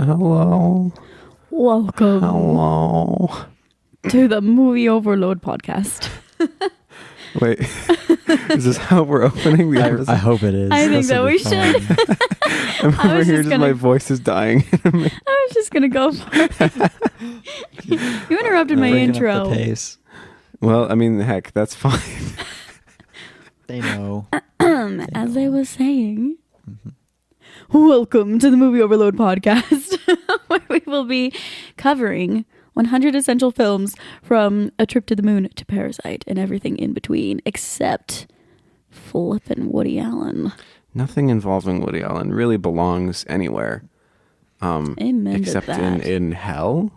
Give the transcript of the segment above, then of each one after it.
Hello. Welcome Hello. to the Movie Overload podcast. Wait, is this how we're opening the episode? I hope it is. I think that we should. I'm I over was here, just just my gonna- voice is dying. I was just gonna go for it. You interrupted my Bringing up intro. the pace. Well, I mean, heck, that's fine. They know. As I was saying, welcome to the Movie Overload podcast, where we will be covering 100 essential films from A Trip to the Moon to Parasite and everything in between, except flippin' Woody Allen. Nothing involving Woody Allen really belongs anywhere. Amen to Except that. in hell,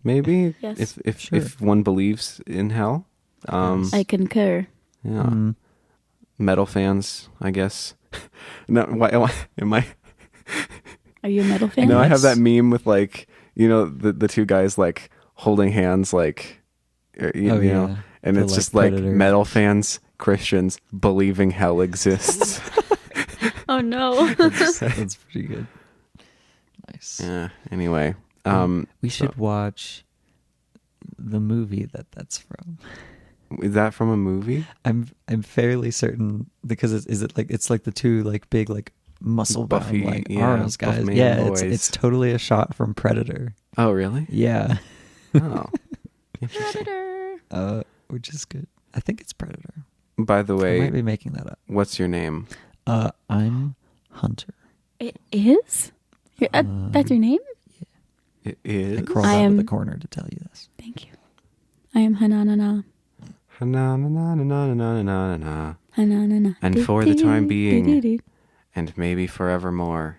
maybe. Yes. If one believes in hell. I concur. Yeah. Metal fans, I guess. No, why am I? Are you a metal fan? No, I have that meme with like, you know, the two guys like holding hands, like, you know, and The, it's like, just like Predator. metal fans, Christians believing hell exists. Oh no. That's pretty good. Nice. Yeah. Anyway, We should watch the movie that's from. is that from a movie? I'm fairly certain because it's like the two like big like muscle Buffy, bound like yeah, arms buff guys. man Yeah, boys. it's totally a shot from Predator. Oh, really? Yeah. Oh, interesting. Predator. Which is good. I think it's Predator. By the I way, might be making that up. what's your name? I'm Hunter. It is? That's your name? It I is. crawled I out am- of the corner to tell you this. Thank you. I am Hananana. Na-na-na-na-na-na-na-na. Hananana. And for the time being, and maybe forevermore,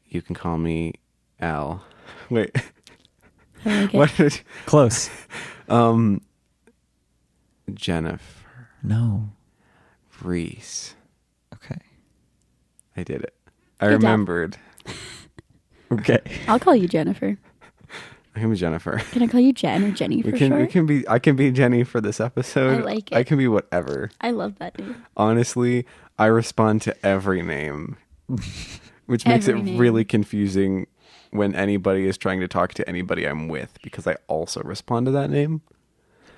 you can call me Al. Wait, I like it. what did Close. Jennifer No. Reese? Okay. I did it. I Good job. remembered. Okay. I'll call you Jennifer. I'm Jennifer. Can I call you Jen or Jenny for We short? can be. I can be Jenny for this episode. I like it. I can be whatever. I love that name. Honestly, I respond to every name, which makes Every it name. really confusing when anybody is trying to talk to anybody I'm with, because I also respond to that name.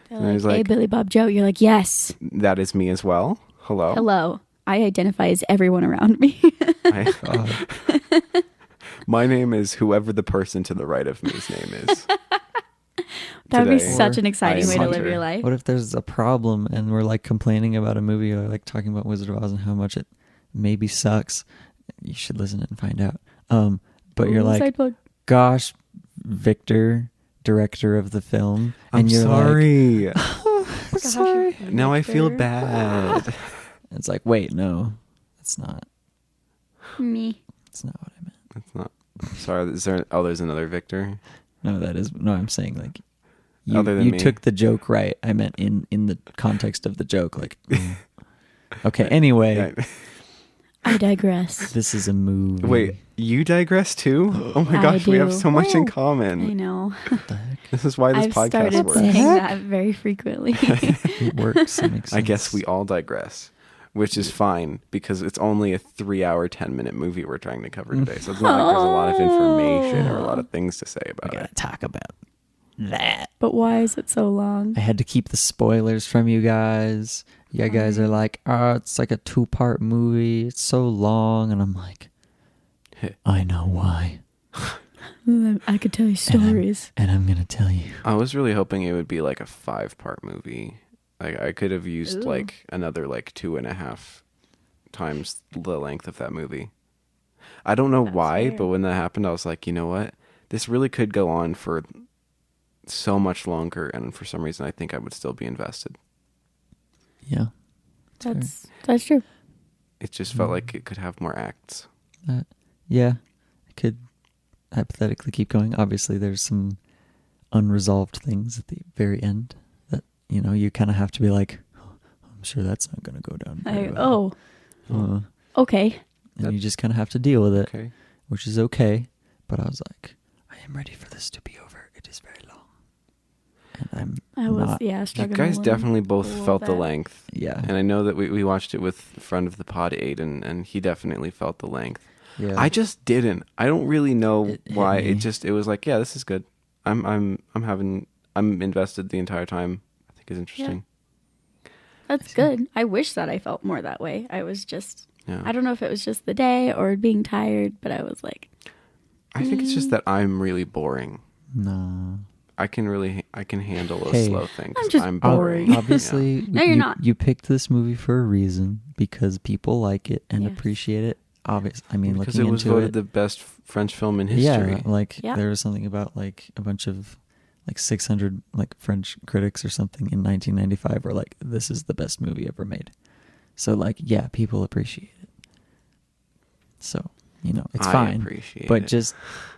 They're And I like, was hey, like- Billy Bob Joe. You're like, yes. That is me as well. Hello. Hello. I identify as everyone around me. My name is whoever the person to the right of me's name is. That would be Today, such an I exciting am way to live Hunter. your life. What if there's a problem and we're like complaining about a movie or like talking about Wizard of Oz and how much it maybe sucks? You should listen and find out. But you're Ooh, like, side plug. gosh, Victor, director of the film, I'm and you're sorry. Gosh, sorry. Now I feel Victor. bad. like, it's like, wait, no, that's not. Me. That's not what I meant. That's not. Sorry. Is there? Oh, there's another Victor. No, that is no. I'm saying like, Other than you me. took the joke right. I meant in the context of the joke. Like, okay. Anyway, Yeah. I digress. this is a movie. Wait, you digress too? Oh my I gosh, we have do. so much in Wow. common. I know. What the heck? This is why this I've podcast started works. saying Heck? that very frequently. It works. It makes sense. I guess we all digress, which is fine because it's only a 3-hour, 10-minute movie we're trying to cover today. So it's not like there's a lot of information or a lot of things to say We about gotta it. talk about that. But why is it so long? I had to keep the spoilers from you guys. You guys are like, oh, it's like a 2-part movie. It's so long. And I'm like, I know why. I could tell you stories. And I'm going to tell you. I was really hoping it would be like a 5-part movie. Like I could have used Ooh. like another like 2.5 times the length of that movie. I don't know That's why, fair. but when that happened, I was like, you know what? This really could go on for so much longer, and for some reason, I think I would still be invested. Yeah. That's true. It just felt like it could have more acts. Yeah. I could hypothetically keep going. Obviously, there's some unresolved things at the very end that, you know, you kind of have to be like, oh, I'm sure that's not going to go down very well. Okay. And you just kind of have to deal with it, Okay. which is okay. But I was like, I am ready for this to be over. It is very long. And I was, not. You struggling. guys a little- definitely both a little felt the bit. length. Yeah. And I know that we watched it with a friend of the pod, Aiden, and he definitely felt the length. Yeah. I just didn't. I don't really know It hit why. me. It was like, yeah, this is good. I'm invested the entire time. I think it's interesting. That's good. I wish that I felt more that way. I was just, Yeah. I don't know if it was just the day or being tired, but I was like, I think it's just that I'm really boring. No. I can handle a Hey. slow thing. 'Cause I'm just boring. Obviously, No, you're not. You picked this movie for a reason because people like it and Yes. appreciate it. I mean, Because looking it was into voted it, the best French film in history. yeah, like Yeah. there was something about like a bunch of like 600 like French critics or something in 1995 were like, this is the best movie ever made. So like, yeah, people appreciate it. So, it's I fine. appreciate But it. just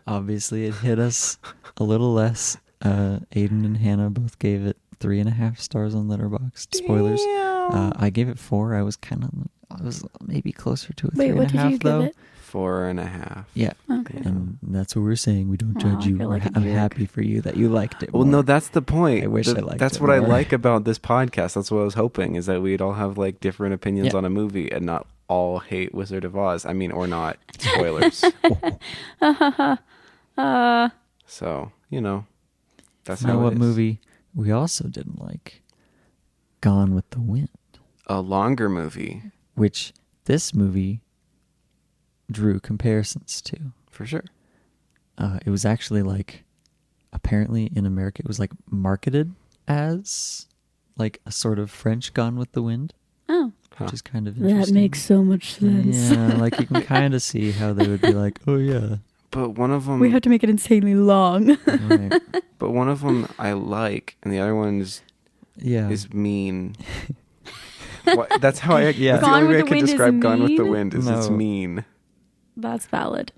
obviously it hit us a little less. Aiden and Hannah both gave it 3.5 stars on Letterboxd. Spoilers. I gave it 4. I was maybe closer to a wait, 3.5 what did you though. give it? 4.5. Yeah. Okay. And that's what we're saying. We don't Wow, judge I you. feel like a I'm jerk. happy for you that you liked it. Well, more. no, that's the point. I wish I liked That's it what I more. like about this podcast. That's what I was hoping, is that we'd all have like different opinions Yeah. on a movie and not all hate Wizard of Oz. I mean, or not. Spoilers. So, that's You know how what it is. movie we also didn't like? Gone with the Wind, A longer movie, which this movie drew comparisons to. for sure. It was actually like, apparently in America, it was like marketed as like a sort of French Gone with the Wind, Oh, which is kind of that interesting. makes so much sense. Yeah, like you can kind of see how they would be like, oh yeah. But one of them, We have to make it insanely long. Right. but one of them I like, and the other one is Yeah. mean. That's how I. Yeah. That's the Gone only with way I the could Wind is describe Gone with the mean? Wind is it's No. mean. That's valid.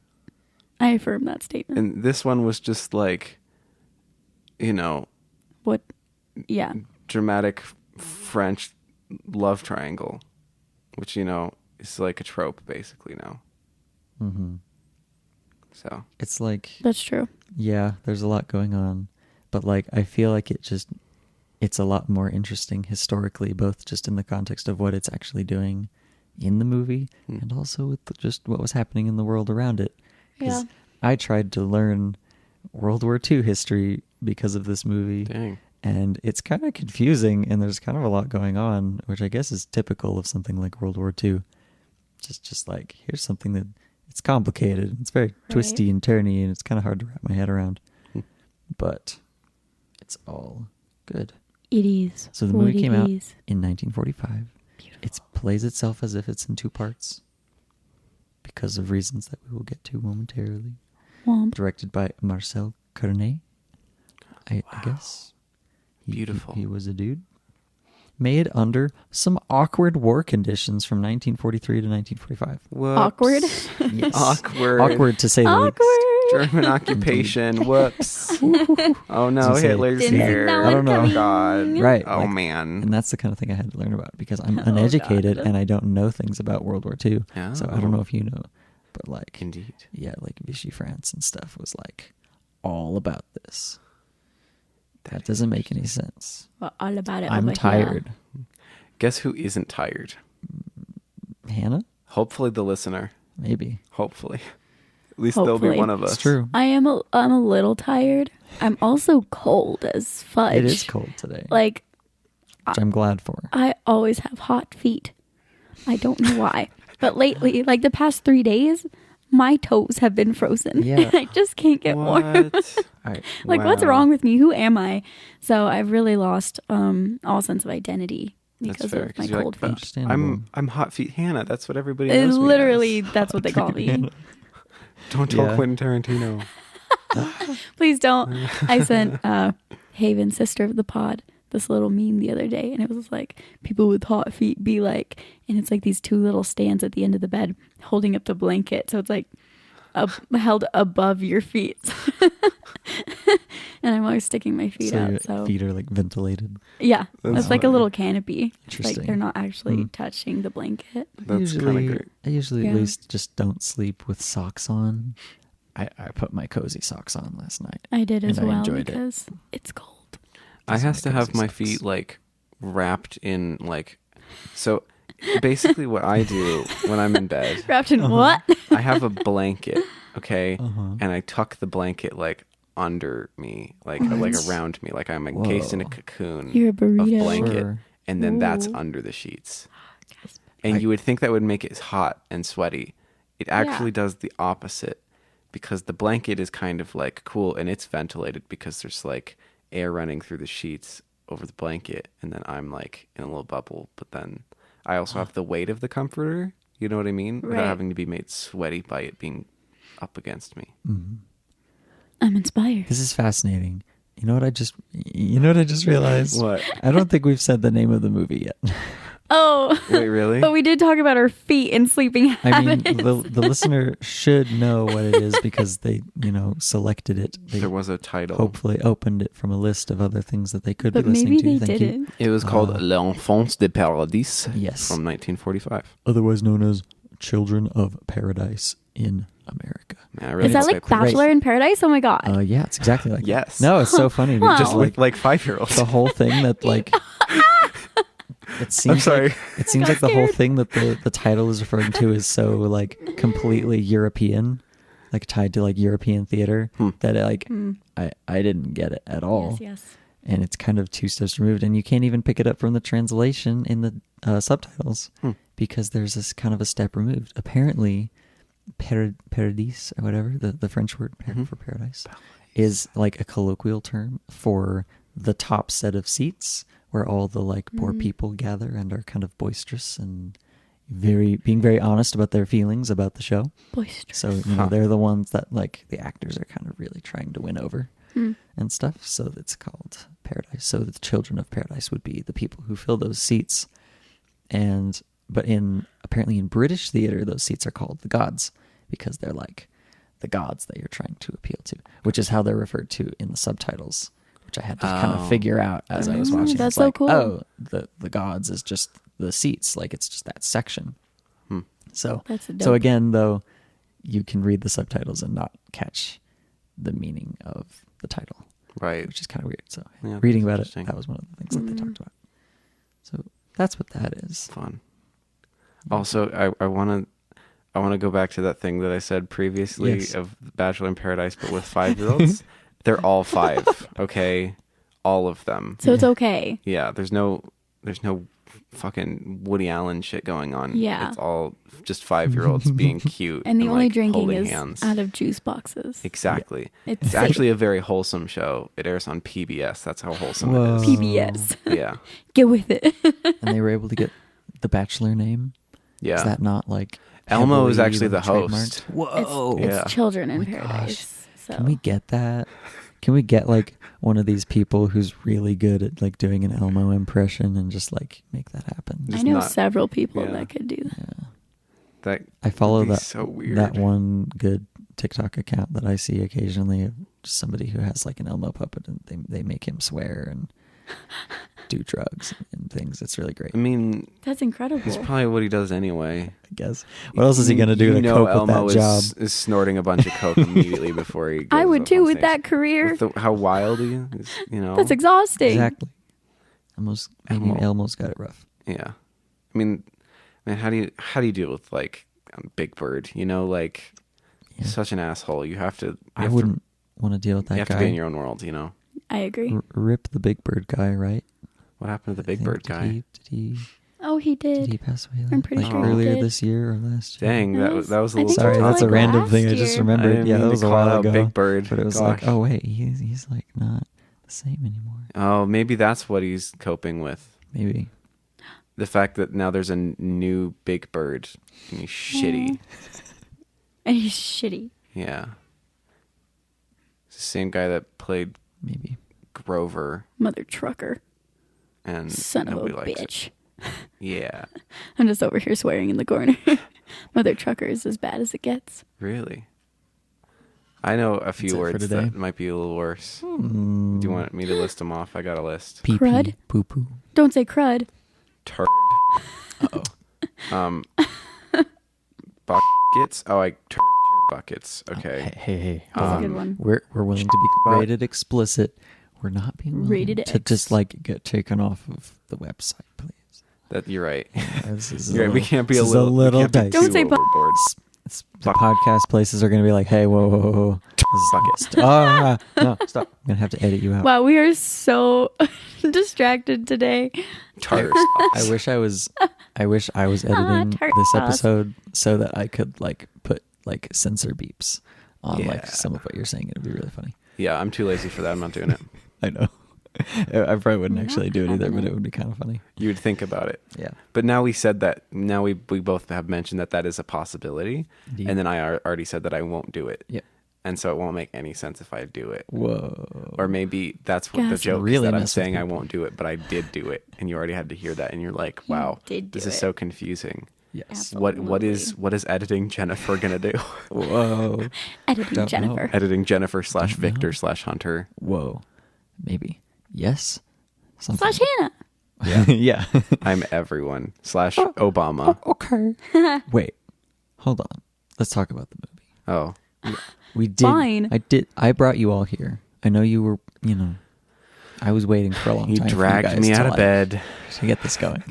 I affirm that statement. And this one was just like, What? Yeah. dramatic French love triangle, which is like a trope basically now. Mm-hmm. So It's like, That's true. yeah, there's a lot going on, but like I feel like it's a lot more interesting historically, both just in the context of what it's actually doing in the movie and also with just what was happening in the world around it. 'Cause Yeah. I tried to learn World War II history because of this movie. dang. And it's kind of confusing, and there's kind of a lot going on, which I guess is typical of something like World War II. Just like, here's something that it's complicated. It's very twisty and turny, and it's kind of hard to wrap my head around. But it's all good. It is. So the movie What came it out is. in 1945. Beautiful. It plays itself as if it's in 2 parts because of reasons that we will get to momentarily. Womp. Directed by Marcel Carnet, I guess. Beautiful. He was a dude. Made under some awkward war conditions from 1943 to 1945. Whoops. Awkward. Yes. Awkward. Awkward to say the least. Awkward. German occupation. Whoops. Oh no, Say, Hitler's Didn't here. know I don't know. coming. God. Right. Oh like- man. And that's the kind of thing I had to learn about because I'm Oh, uneducated God. and I don't know things about World War II. So I don't know Oh. if you know. But like, Indeed. yeah, like Vichy France and stuff was like all about this. That doesn't make any sense. Well, all about it. I'm over tired. Guess who isn't tired? Hannah? Hopefully the listener. Maybe. Hopefully. At least there'll be Hopefully. one of us. It's true. I'm a little tired. I'm also cold as fudge. It is cold today. Like, which I'm glad for. I always have hot feet. I don't know why. But lately, like the past 3 days, my toes have been frozen. Yeah. I just can't get warm. What? Like, what's Wow. wrong with me? Who am I? So I've really lost all sense of identity That's because fair. of my 'Cause you're cold like, feet. Understandable. I'm Hot Feet Hannah. That's what everybody It knows me literally, as. that's what they call me. Don't tell Yeah. Quentin Tarantino. Please don't. I sent Haven, sister of the pod, this little meme the other day, and it was like, people with hot feet be like, and it's like these 2 little stands at the end of the bed holding up the blanket, so it's like held above your feet. And I'm always sticking my feet so your out. So feet are like ventilated. yeah, That's it's like a funny. little canopy. Like Interesting. they're not actually Hmm. touching the blanket. That's kind of great. I usually Yeah. at least just don't sleep with socks on. I put my cozy socks on last night. I did as And I well enjoyed it. because it's cold. I Those are has my to have cozy my socks. feet like wrapped in like, so basically what I do when I'm in bed, Wrapped in what? I have a blanket, okay? Uh-huh. And I tuck the blanket like under me, like around me, like I'm encased in a cocoon You're a of burrito. blanket. Sure. And then that's Ooh. under the sheets. And you would think that would make it hot and sweaty. It actually does the opposite, because the blanket is kind of like cool and it's ventilated because there's like air running through the sheets over the blanket, and then I'm like in a little bubble. But then I also have the weight of the comforter, you know what I mean? Right. Without having to be made sweaty by it being up against me. I'm inspired. This is fascinating. You know what I just realized? What? I don't think we've said the name of the movie yet. Oh. Wait, really? But we did talk about our feet and sleeping I mean, habits. the listener should know what it is because they, selected it. They There was a title. hopefully opened it from a list of other things that they could But be listening maybe to. they Thank you. didn't. It was called L'Enfance de Paradis. Yes. From 1945. Otherwise known as Children of Paradise in America. Yeah, I really Is that hope like they put- Bachelor in Paradise? Oh my god. Yeah, it's exactly like that. Yes. No, it's so funny. Wow. Just with like 5-year-olds. the whole thing that like it seems I'm sorry. like, it seems like the whole thing that the title is referring to is so like completely European, like tied to like European theater that I didn't get it at all. Yes. And it's kind of 2 steps removed, and you can't even pick it up from the translation in the subtitles because there's this kind of a step removed. Apparently, paradis or whatever, the French word for paradise, is like a colloquial term for the top set of seats where all the like poor people gather and are kind of boisterous and being very honest about their feelings about the show. Boisterous. So they're the ones that like the actors are kind of really trying to win over and stuff. So it's called Paradise. So the children of Paradise would be the people who fill those seats. But apparently in British theater, those seats are called the gods because they're like the gods that you're trying to appeal to, which is how they're referred to in the subtitles, which I had to kind of figure out as I was watching. That's It's so like, cool. Oh, the gods is just the seats, like it's just that section. So That's so dope. again, though, you can read the subtitles and not catch the meaning of the title, Right. which is kind of weird. So Yeah, reading that's about it, interesting. that was one of the things that they talked about. So that's what that is. Fun. Also, I want to go back to that thing that I said previously Yes. of Bachelor in Paradise, but with 5-year-olds. They're all 5, okay? All of them. So it's okay. Yeah, there's no fucking Woody Allen shit going on. Yeah. It's all just 5-year-olds being cute. And the only like, drinking holding is hands. out of juice boxes. Exactly. It's It's safe. actually a very wholesome show. It airs on PBS. That's how wholesome Whoa. it is. PBS. Yeah. Get with it. And they were able to get the Bachelor name. Yeah. Is that not like Elmo is heavily, actually the trademarked? host. Whoa! It's Yeah. Children in Oh my gosh. Paradise. So Can we get that? Can we get like one of these people who's really good at like doing an Elmo impression and just like make that happen? I Just know not- several people yeah. that could do that. Yeah. That I follow would be that so weird. that one good TikTok account that I see occasionally of just somebody who has like an Elmo puppet and they make him swear and do drugs and things. It's really great. I mean, That's incredible. he's probably what he does anyway. I guess. What else is he gonna do to cope Elmo with that job? is snorting a bunch of coke immediately before he goes I would up too on with stage. that career. With how wild he is, That's exhausting. Exactly. Maybe Elmo's got it rough. Yeah. I mean, how do you deal with like Big Bird? Like Yeah. such an asshole. You have to. I wouldn't want to deal with that You have guy. to be in your own world. I agree. Rip the Big Bird guy, right? What happened to the I Big think- Bird guy? Did he Oh, he did he did. pass away? I'm pretty like sure he earlier did. this year or last year? Dang, that was a I little. think Sorry, it was that's a like random last thing I year. just I remembered. didn't Yeah, mean that to was a call while out ago. Big Bird. But it was Gosh. like, oh wait, he's like not the same anymore. Oh, maybe that's what he's coping with. Maybe. The fact that now there's a new Big Bird and he's shitty. And he's shitty. Yeah. It's the same guy that played Maybe. Grover Mother trucker. and Son of a nobody likes it. bitch. Yeah. I'm just over here swearing in the corner. Mother trucker is as bad as it gets. Really? I know a few That's it for words today. that might be a little worse. Do you want me to list them off? I got a list. Pee Crud? poo poo. Don't say crud. Turd. Uh-oh. Buckets. Oh, turd buckets. Okay. Hey. That's a good one. We're willing to be But- rated explicit. We're not being willing Rated to X. just like get taken off of the website, please. That you're right. This is You're right. We can't be a this is little, we can't be dicey. Don't too say overboard. The podcast places are going to be like, hey, whoa. Bucket. No, stop. I'm going to have to edit you out. Wow, we are so distracted today. Tartar I wish I was editing tartar this sauce. episode so that I could like put like censor beeps on Yeah. like some of what you're saying. It'd be really funny. Yeah, I'm too lazy for that. I'm not doing it. I know. I probably wouldn't Not actually do it either, having but it. it would be kind of funny. You would think about it. Yeah. But now we said that. Now we both have mentioned that is a possibility. Indeed. And then I already said that I won't do it. Yep. And so it won't make any sense if I do it. Whoa. Or maybe that's what the Guys, joke really is, that I'm mess with saying I people. won't do it, but I did do it. And you already had to hear that. And you're like, wow, did do this is it. so confusing. Yes. What is editing Jennifer gonna do? Whoa. Editing Don't Jennifer. know. Editing Jennifer / Victor / Hunter. Whoa. Maybe. Yes. Slash Hannah. Yeah. Yeah. I'm everyone / Obama. Okay. Wait. Hold on. Let's talk about the movie. Oh, We did. Fine. I brought you all here. I know you were, I was waiting for a long you time. dragged me out of bed, to get this going.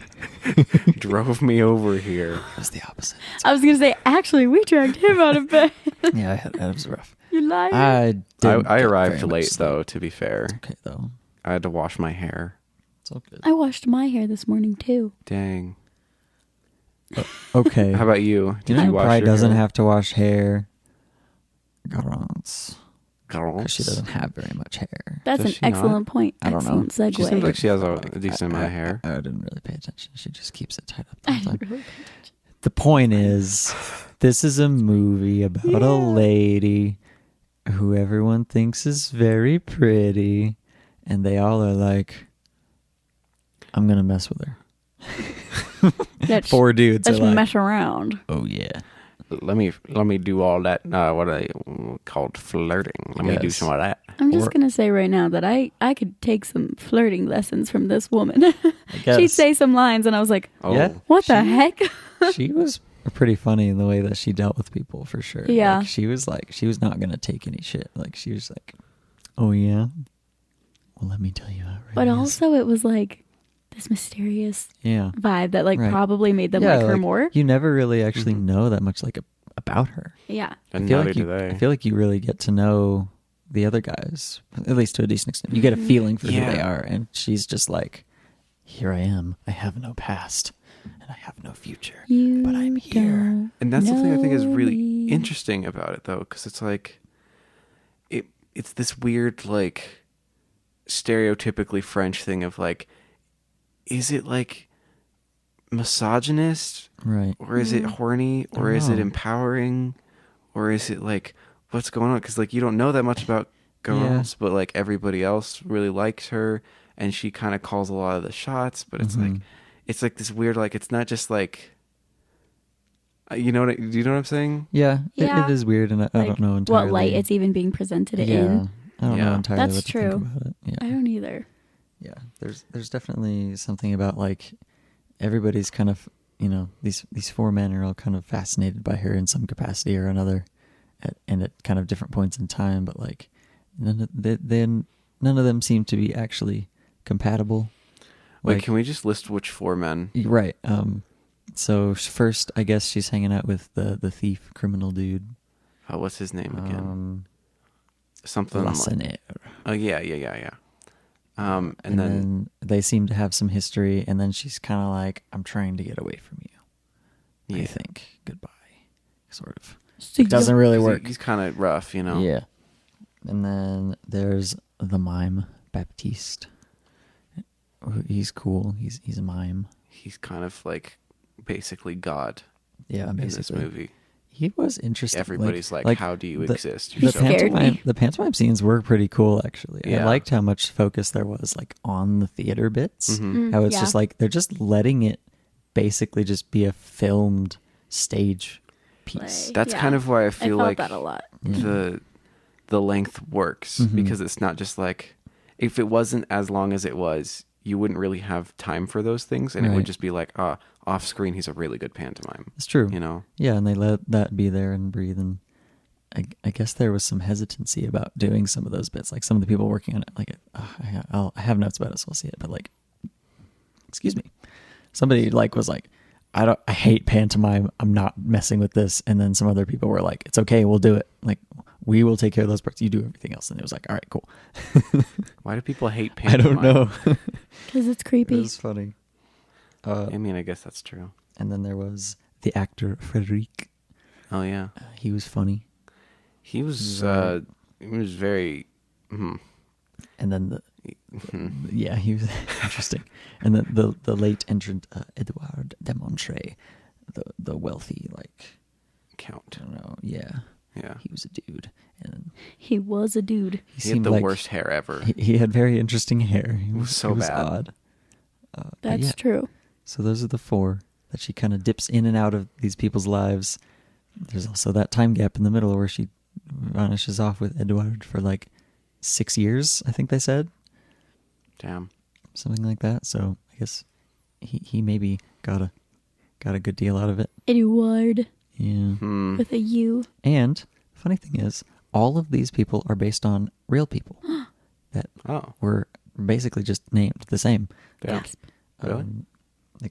drove me over here. It was the opposite. I was going to say, actually, we dragged him out of bed. Yeah, that was rough. You liar. I I arrived late though. To be fair, Okay, though. I had to wash my hair. It's all good. I washed my hair this morning, too. Dang. Okay. How about you? you know you who wash probably your doesn't hair? have to wash hair? Garance. Girls? Because she doesn't have very much hair. That's Does an she not? excellent point. I don't know. Excellent segue. She seems like she has a decent amount of hair. I didn't really pay attention. She just keeps it tied up the I whole time. didn't really pay attention. The point is, this is a movie about a lady who everyone thinks is very pretty, and they all are like, I'm going to mess with her. Let's, Four dudes are let's like, mess around. oh yeah. Let me do all that. What are they called? Flirting. Let me do Yes. some of that. I'm just Or- going to say right now that I could take some flirting lessons from this woman. I guess. She'd say some lines, and I was like, Oh, Yeah. what the heck? She was pretty funny in the way that she dealt with people, for sure. Yeah. She was not going to take any shit. Like, she was like, oh yeah? Well, let me tell you how it But really is. also, it was like this mysterious Yeah. vibe that like Right. probably made them like her more. You never really actually Mhm. know that much like about her. Yeah. and I feel neither like do you, they. I feel like you really get to know the other guys, at least to a decent extent. You get a feeling for who they Yeah. are, and she's just like, here I am. I have no past, and I have no future, You but I'm here. don't And that's the thing I think is really know me. interesting about it, though, because it's like, it's this weird, like, stereotypically French thing of like, is it like misogynist, Right. or is it horny, or I is it know. empowering, or is it like, what's going on? Because like you don't know that much about girls, but like everybody else really likes her, and she kind of calls a lot of the shots. But it's like, Mhm. it's like this weird, like it's not just like. Do you know what I'm saying? Yeah, Yeah. it is weird, and I Like, don't know entirely. what light it's even being presented yeah, in. I don't Yeah. know entirely That's what to true. think about it. Yeah. I don't either. Yeah, there's definitely something about like everybody's kind of, these four men are all kind of fascinated by her in some capacity or another, and at kind of different points in time, but like none of them seem to be actually compatible. Wait, Like, can we just list which four men? right? So first, I guess she's hanging out with the thief criminal dude. What's his name again? Something like. Lassonere. Oh yeah. And And then then they seem to have some history, and then she's kind of like, I'm trying to get away from you. Yeah. I think goodbye, sort of. So It doesn't really work. He's kind of rough, you know. Yeah. And then there's the mime Baptiste. He's cool. He's a mime. He's kind of like basically God Yeah, in this basically. movie. He was interesting. Everybody's like, how do you exist? The You're so scared cool. me. the pantomime scenes were pretty cool, actually. I Yeah. liked how much focus there was like on the theater bits. Mhm. How it's yeah. just like they're just letting it basically just be a filmed stage piece. Play. That's Yeah. kind of why I I feel felt like that a lot. the length works, Mhm. because it's not just like, if it wasn't as long as it was, you wouldn't really have time for those things, and it would Right. just be like, off screen he's a really good pantomime, It's true. you know. Yeah, and they let that be there and breathe. And I guess there was some hesitancy about doing some of those bits. Like some of the people working on it, like I have notes about it, so we'll see it. But like, excuse me, somebody like was like, I hate pantomime. I'm not messing with this. And then some other people were like, it's okay. We'll do it. Like, we will take care of those parts. You do everything else. And it was like, all right, cool. Why do people hate I pantomime? don't know. Because it's creepy. It was funny. I mean, I guess that's true. And then there was the actor Frederic. Oh yeah, He was funny. he was very. And then yeah, he was interesting. And then the late entrant Edouard de Montreuil, the wealthy Count. I don't know. Yeah, Yeah, he was a dude, and He was a dude. he had the worst hair ever. He had very interesting hair. He was so bad. Odd. But That's yeah. true. So those are the 4 that she kind of dips in and out of these people's lives. There's also that time gap in the middle where she vanishes off with Edouard for 6 years, I think they said. Damn. Something like that. So I guess he maybe got a good deal out of it. Edward Yeah. with a U. And funny thing is, all of these people are based on real people that Oh, were basically just named the same. yeah. Gasp. Really?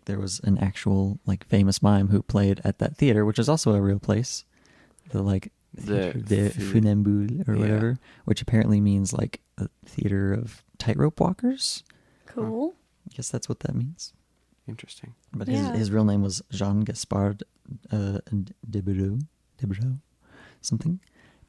There was an actual famous mime who played at that theater, which is also a real place. The Funambule or yeah. whatever, which apparently means a theater of tightrope walkers. Cool. I guess that's what that means. Interesting. But Yeah. his real name was Jean Gaspard Deburau, something.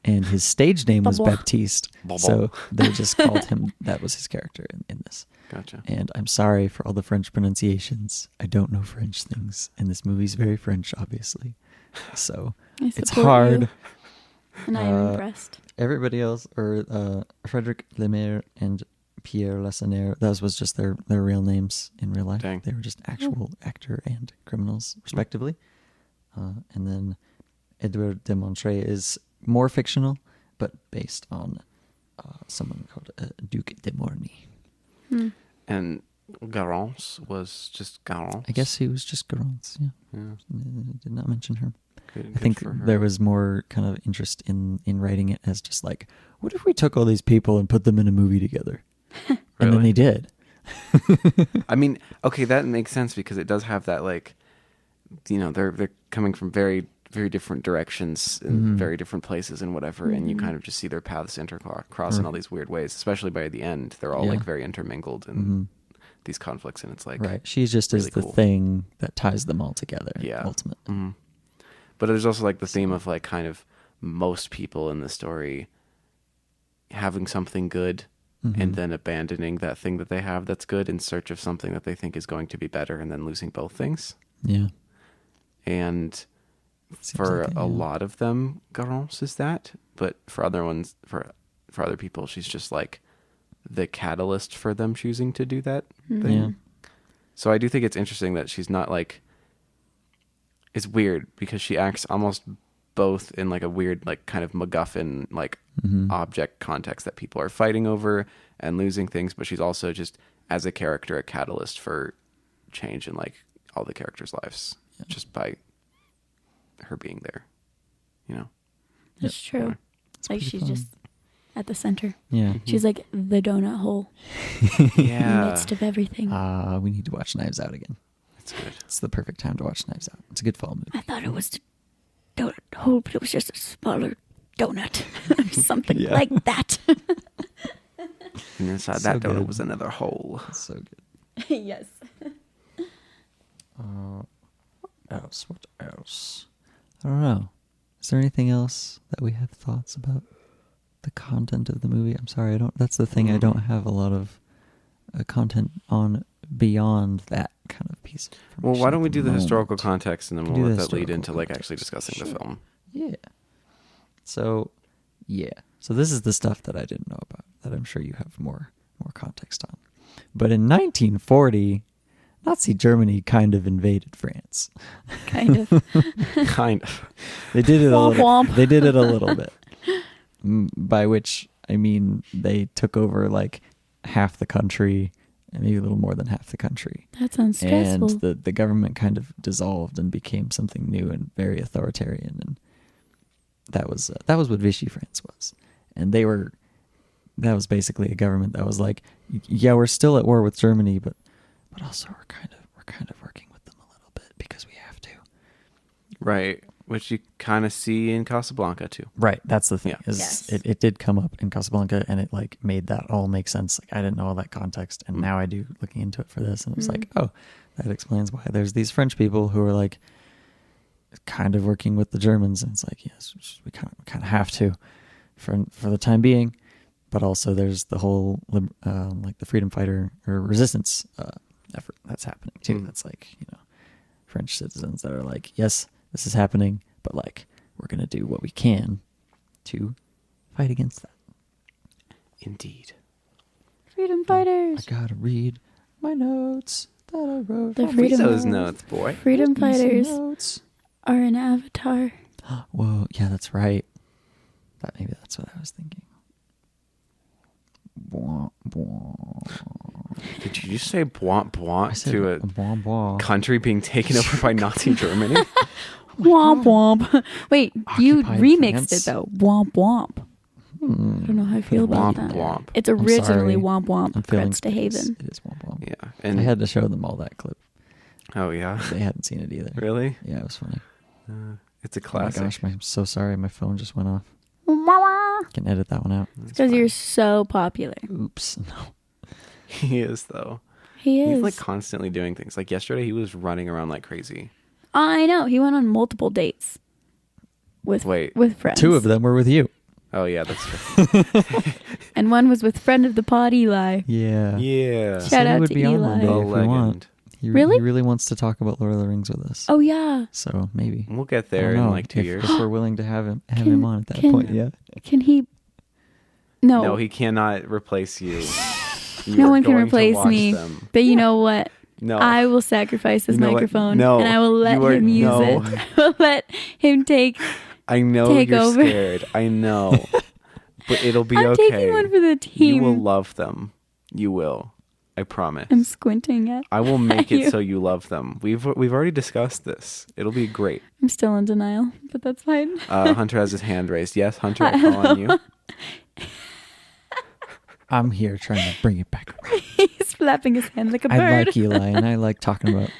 And his stage name was Bubble. Baptiste. Bubble. So they just called him, that was his character in this. Gotcha. And I'm sorry for all the French pronunciations. I don't know French things. And this movie's very French, obviously. So I it's support hard. you, and I am impressed. Everybody else, or Frederic Lemaire and Pierre Lassonnière, those was just their real names in real life. Dang. They were just actual actor and criminals, respectively. And then Edouard de Montreuil is more fictional, but based on someone called Duc de Morny. And Garance was just Garance. I guess he was just Garance, yeah. Yeah. Did not mention her. Good I think for her. there was more kind of interest in writing it as just what if we took all these people and put them in a movie together? And then Really? they did. I mean, okay, that makes sense because it does have that they're coming from very, very different directions in very different places and whatever, and you kind of just see their paths intercross in all these weird ways. Especially by the end, they're all Yeah. very intermingled in these conflicts, and it's Right. She just really is the cool. thing that ties them all together. Yeah. Ultimately. Mhm. But there's also the theme of kind of most people in the story having something good and then abandoning that thing that they have that's good in search of something that they think is going to be better, and then losing both things. Yeah. And Seems for like it, a yeah. lot of them, Garance is that, but for other ones, for other people, she's just the catalyst for them choosing to do that thing. Yeah. So I do think it's interesting that she's not it's weird because she acts almost both in a weird kind of MacGuffin object context that people are fighting over and losing things, but she's also just as a character a catalyst for change in all the characters' lives just by her being there, That's true. It's Like pretty she's fun. just at the center. Yeah. She's like the donut hole in the Yeah, midst of everything. We need to watch Knives Out again. it's good. It's the perfect time to watch Knives Out. It's a good fall movie. I thought it was the donut hole, but it was just a smaller donut. Something Yeah. like that. And inside So that donut good. was another hole. It's so good. Yes. What else? I don't know. Is there anything else that we have thoughts about the content of the movie? I'm sorry, I don't. That's the thing. I don't have a lot of content on beyond that kind of piece. Of Well, information why at don't we do the moment. historical context, and then Do we'll the let that lead historical into actually context. discussing the film. Yeah. So, yeah. So this is the stuff that I didn't know about that I'm sure you have more context on. But in 1940, Nazi Germany kind of invaded France. Kind of. Kind of. They did it a Womp little. womp. They did it a little bit. By which I mean they took over half the country, and maybe a little more than half the country. That sounds stressful. And the government kind of dissolved and became something new and very authoritarian, and that was what Vichy France was. And that was basically a government that was like, yeah, we're still at war with Germany, but also we're kind kind of working with them a little bit because we have to. Right. Which you kind of see in Casablanca too. Right. That's the thing. Yeah. Is it did come up in Casablanca, and it like made that all make sense. Like I didn't know all that context, and now I do, looking into it for this, and it was like, oh, that explains why there's these French people who are like kind of working with the Germans, and it's like, yes, we kind of have to for the time being, but also there's the whole like the freedom fighter or resistance effort that's happening too. That's like, French citizens that are like, yes, this is happening, but like we're gonna do what we can to fight against that. Indeed. Freedom fighters. I gotta read my notes that I wrote. The Read freedom those notes, boy. Freedom Written some fighters notes. are an avatar. Whoa, yeah, that's right. Maybe that's what I was thinking. Bwah, bwah. Did you just say bwomp I bwomp said to a bwah, bwah. country being taken over by Nazi Germany? Womp womp. Wait, you Occupied remixed France. it though. Womp womp. I don't know how I feel about Womp that. womp. It's originally sorry. womp womp. I'm feeling Creds to Haven. It is womp womp. Yeah. I And had to show them all that clip. oh yeah. They hadn't seen it either. Really? Yeah, it was funny. It's a Oh my classic. gosh, I'm so sorry. My phone just went off. It's Can edit that one out. because you're so popular. Oops. No. He is though. He is. He's like constantly doing things. Like yesterday, he was running around like crazy. I know. He went on multiple dates with Wait. with friends. 2 of them were with you. Oh yeah, that's true. And one was with friend of the pod, Eli. Yeah. Yeah. Shout Said he out would to be on Eli. one day The if you want. legend. Really? He really wants to talk about Lord of the Rings with us. Oh yeah. So maybe. We'll get I there don't in know. like 2 If- years. If we're willing to have him Can- on at that can- point, yeah. Can he? No. No, he cannot replace you. You No are one can going to replace watch me. them. But you know what? No. I will sacrifice his You know what? microphone, No. and I will let You are- him use no. it. I will let him take. I know Take you're over. scared. I know. But it'll be I'm okay. taking one for the team. You will love them. You will. I promise. I'm squinting at. I will make you. it so you love them. We've already discussed this. It'll be great. I'm still in denial, but that's fine. Hunter has his hand raised. Yes, Hunter, I call on you. I'm here trying to bring it back around. He's flapping his hand like a bird. I like Eli, and I like talking about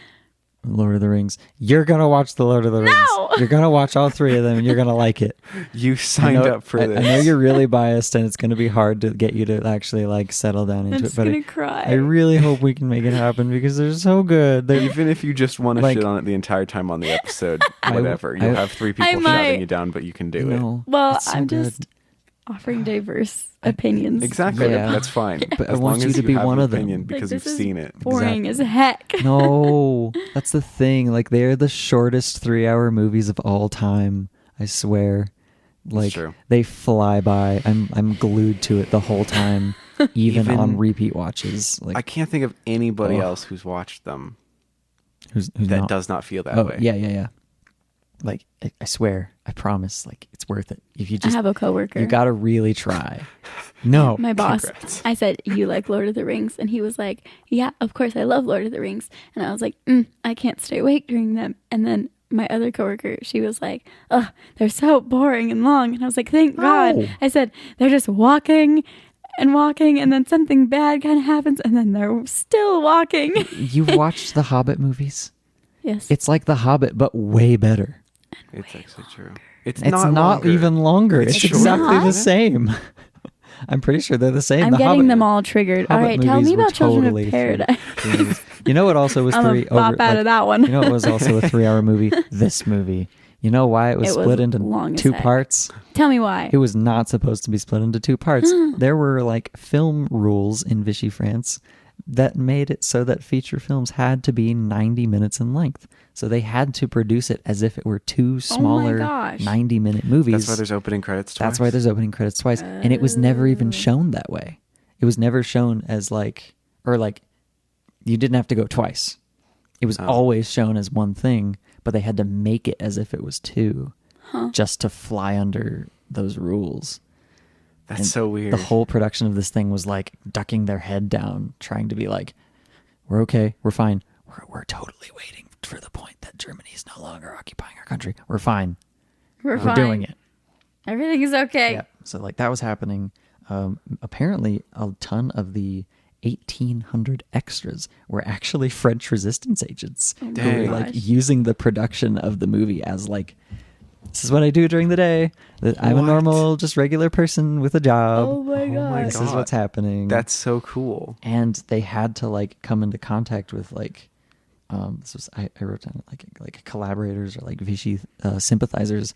Lord of the Rings. You're going to watch the Lord of the Rings. No! You're going to watch all 3 of them, and you're going to like it. You I signed know- up for this. I know you're really biased, and it's going to be hard to get you to actually like settle down into I'm it. just But gonna cry. I really hope we can make it happen because they're so good. They're Even if you just want to Like- shit on it the entire time on the episode, I- whatever. You'll I- have 3 I people might. shouting you down, but you can do it. no, Well, it's so I'm good. just offering diverse opinions. Exactly. Yeah. That's fine. But I as want long you as to be have one an of them. opinion Like, because this you've is seen it. Boring as heck. No, that's the thing. Like they're the shortest 3-hour movies of all time. I swear. Like true. they fly by. I'm glued to it the whole time, even on repeat watches. Like I can't think of anybody Oh. else who's watched them who's that not? does not feel that Oh way. yeah. Like I swear, I promise. Like it's worth it. If you I just have a coworker. you gotta really try. No, My boss. Congrats. I said, "You like Lord of the Rings?" And he was like, "Yeah, of course I love Lord of the Rings." And I was like, "I can't stay awake during them." And then my other coworker, she was like, "Ugh, they're so boring and long." And I was like, "Thank God." No. I said, "They're just walking and walking, and then something bad kind of happens, and then they're still walking." you watched the Hobbit movies. Yes. It's like the Hobbit, but way better. It's actually true. It's It's not, not longer. even longer. It's It's shorter, exactly isn't the it? same. I'm pretty sure they're the same. I'm The getting Hobbit, them all triggered. All Hobbit right, tell movies me were about Children totally of Paradise. You know what also was I'm three a bop over out like, of that one. You know what was also a 3-hour movie? This movie. You know why it was It was split into long as 2 heck. parts? Tell me why. It was not supposed to be split into 2 parts. There were like film rules in Vichy France that made it so that feature films had to be 90 minutes in length. So they had to produce it as if it were 2 smaller gosh. 90-minute movies. That's why there's opening credits twice. That's why there's opening credits twice. And it was never even shown that way. It was never shown as like, or like, you didn't have to go twice. It was always shown as one thing, but they had to make it as if it was 2 just to fly under those rules. That's And so weird. The whole production of this thing was like ducking their head down, trying to be like, we're okay, we're fine. We're totally waiting for the point that Germany is no longer occupying our country. We're fine. We're We're fine. doing it. Everything is okay. Yeah. So like that was happening. Apparently a ton of the 1,800 extras were actually French resistance agents who Dang. were like using the production of the movie as like, this is what I do during the day. I'm a What? normal, just regular person with a job. Oh my god. This is what's happening. That's so cool. And they had to like come into contact with like, this was I wrote down like collaborators or like Vichy sympathizers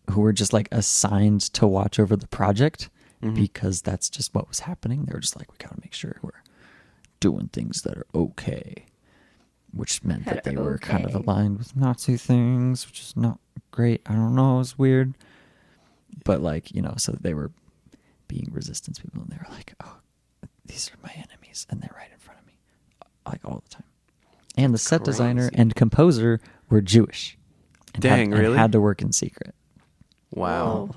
who were just like assigned to watch over the project because that's just what was happening. They were just like, we got to make sure we're doing things that are okay, which meant that they were kind of aligned with Nazi things, which is not great. I don't know, it's weird. But like, you know, so they were being resistance people and they were like, oh, these are my enemies and they're right in front of me, like all the time. And the set designer and composer were Jewish. And really? had to work in secret. Wow.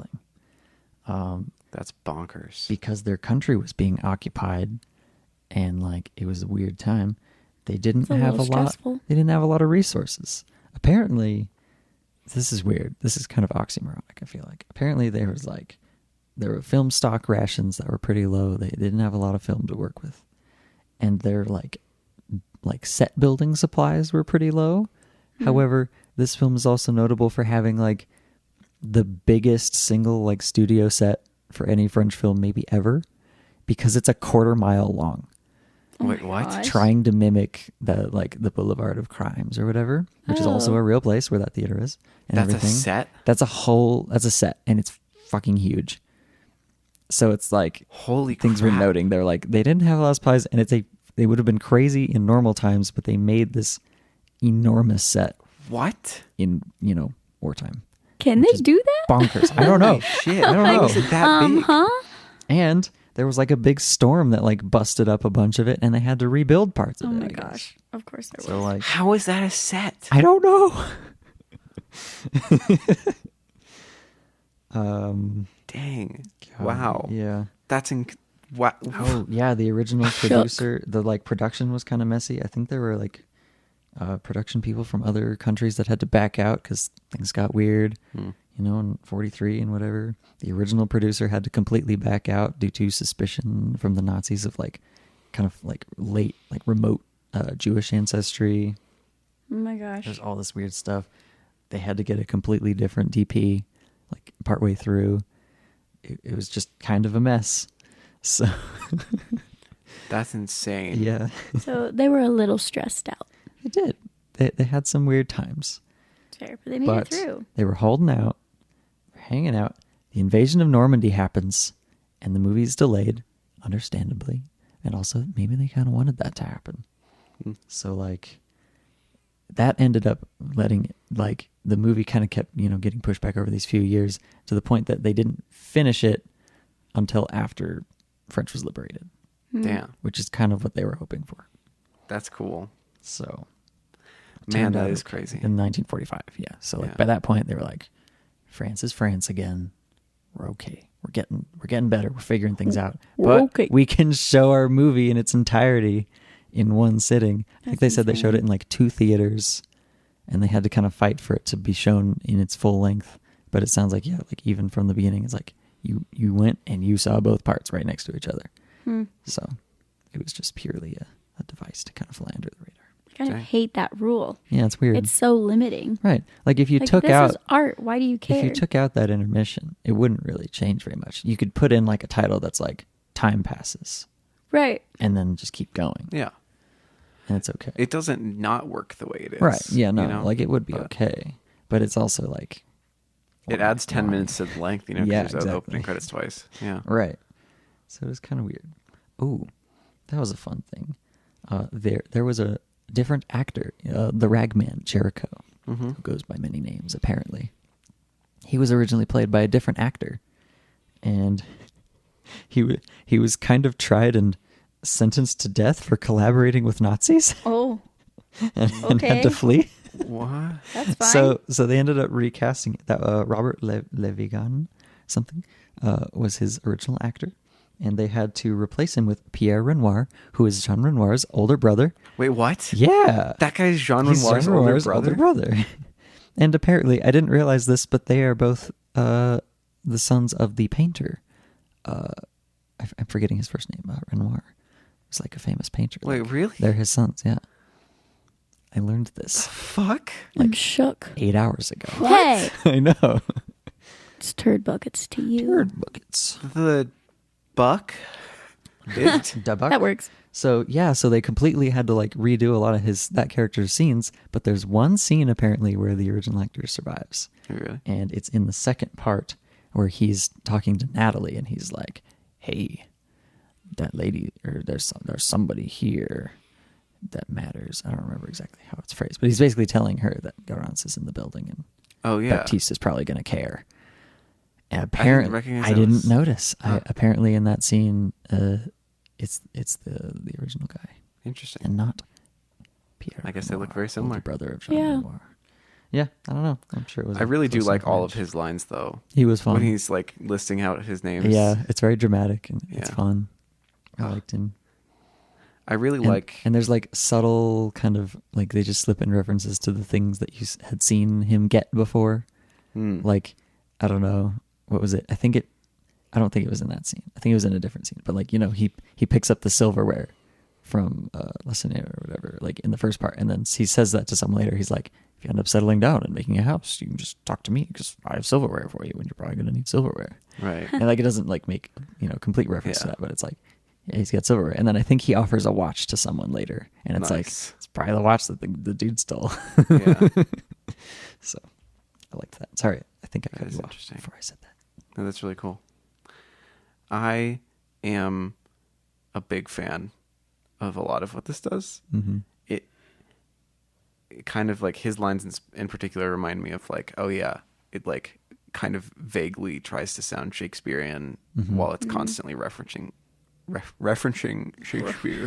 Whoa. That's bonkers. Because their country was being occupied and like it was a weird time. They didn't have a lot. They didn't have a lot of resources. Apparently, this is weird. This is kind of oxymoronic, I feel like. Apparently there were film stock rations that were pretty low. They didn't have a lot of film to work with. And their like set building supplies were pretty low. However, this film is also notable for having like the biggest single like studio set for any French film maybe ever, because it's a 1/4 mile long. Wait, what? Trying to mimic the Boulevard of Crimes or whatever, which is also a real place where that theater is and That's everything. a set? That's a set and it's fucking huge. So it's like Holy things crap. we're noting. They're like, they didn't have a lot of supplies and they would have been crazy in normal times, but they made this enormous set What? in, you know, wartime. Can they do that? Bonkers. I don't know. Shit. I don't How know. is it that big? And there was like a big storm that like busted up a bunch of it and they had to rebuild parts of Oh it. my I guess. gosh. Of course there was. So like, How is that a set? I don't know. Dang. God, Wow. Yeah. That's what? Oh yeah, the original producer, the like production was kind of messy. I think there were like production people from other countries that had to back out because things got weird. You know, in 43 and whatever. The original producer had to completely back out due to suspicion from the Nazis of like kind of like late, like remote Jewish ancestry. Oh my gosh. There's all this weird stuff. They had to get a completely different DP like partway through. It was just kind of a mess. So That's insane. yeah. So they were a little stressed out. They did. They had some weird times. Fair, but they made it through. They were holding out, hanging out. The invasion of Normandy happens, and the movie's delayed, understandably. And also, maybe they kind of wanted that to happen. So, like, that ended up letting, like, the movie kind of kept, you know, getting pushed back over these few years to the point that they didn't finish it until after French was liberated. Damn. Which is kind of what they were hoping for. That's cool. So, Man, turned out that is okay. crazy. In 1945, yeah. So like Yeah. by that point, they were like, "France is France again. We're okay. We're getting better. We're figuring things out. We're But okay." we can show our movie in its entirety in one sitting." I think they That's said they showed it insane. in like 2 theaters, and they had to kind of fight for it to be shown in its full length. But it sounds like like even from the beginning, it's like you went and you saw both parts right next to each other. So it was just purely a device to kind of fly under the radar. I kind of Okay. hate that rule. Yeah, it's weird. It's so limiting. Right. Like if you Like, took this out is art. Why do you care? if you took out that intermission, it wouldn't really change very much. You could put in like a title that's like time passes right. and then just keep going. Yeah. And it's okay. It doesn't not work the way it is. Right. Yeah, no. you know? Like it would be But okay. But it's also like It adds 10 why? minutes to the length, you know, because Yeah, there's exactly. opening credits twice. Yeah. Right. So it was kind of weird. Ooh, that was a fun thing. There was a different actor, the Ragman Jericho, who goes by many names apparently. He was originally played by a different actor, and he was kind of tried and sentenced to death for collaborating with Nazis Oh, and had Okay. to flee. What? that's fine. So they ended up recasting it. That Robert Levigan something was his original actor, and they had to replace him with Pierre Renoir, who is Jean Renoir's older brother. Wait, what? Yeah, That guy's Jean he's Renoir's Jean older Renoir's brother? older brother. And apparently, I didn't realize this, but they are both the sons of the painter. I'm forgetting his first name, Renoir. He's like a famous painter. Wait, Like, really? they're his sons. Yeah, I learned this Fuck. I'm shook. 8 hours ago. Hey, I know. it's turd buckets to you. Turd buckets. The buck. It. Da buck. That works. So yeah, so they completely had to like redo a lot of that character's scenes, but there's one scene apparently where the original actor survives. Really? And it's in the second part where he's talking to Natalie and he's like, "Hey, that lady, or there's somebody here that matters." I don't remember exactly how it's phrased, but he's basically telling her that Garance is in the building and Oh yeah. Baptiste is probably going to care. And didn't apparently, recognize I that didn't was- notice. Huh. Apparently, in that scene, it's the original guy Interesting. and not Pierre. I guess they look Renoir, very similar. older brother of Jean Yeah. Renoir. Yeah, I don't know. I'm sure it was. I really do close like all of homage. his lines though. He was fun. When he's like listing out his names. Yeah, it's very dramatic and it's Yeah. fun. I Ah. liked him. I really And, like. and there's like subtle kind of like they just slip in references to the things that you had seen him get before. Hmm. Like, I don't know, what was it? I don't think it was in that scene. I think it was in a different scene. But like, you know, he picks up the silverware from Lassonnière or whatever, like in the first part, and then he says that to someone later. He's like, "If you end up settling down and making a house, you can just talk to me because I have silverware for you, and you're probably gonna need silverware." Right. And like, it doesn't like make complete reference to Yeah. that, but it's like, yeah, he's got silverware. And then I think he offers a watch to someone later, and it's like, Nice. it's probably the watch that the dude stole. Yeah. So I liked that. Sorry, I think I That cut is you off interesting. before I said that. No, that's really cool. I am a big fan of a lot of what this does. Mm-hmm. It kind of like his lines in particular remind me of like, oh yeah, it like kind of vaguely tries to sound Shakespearean Mhm. while it's constantly referencing Shakespeare.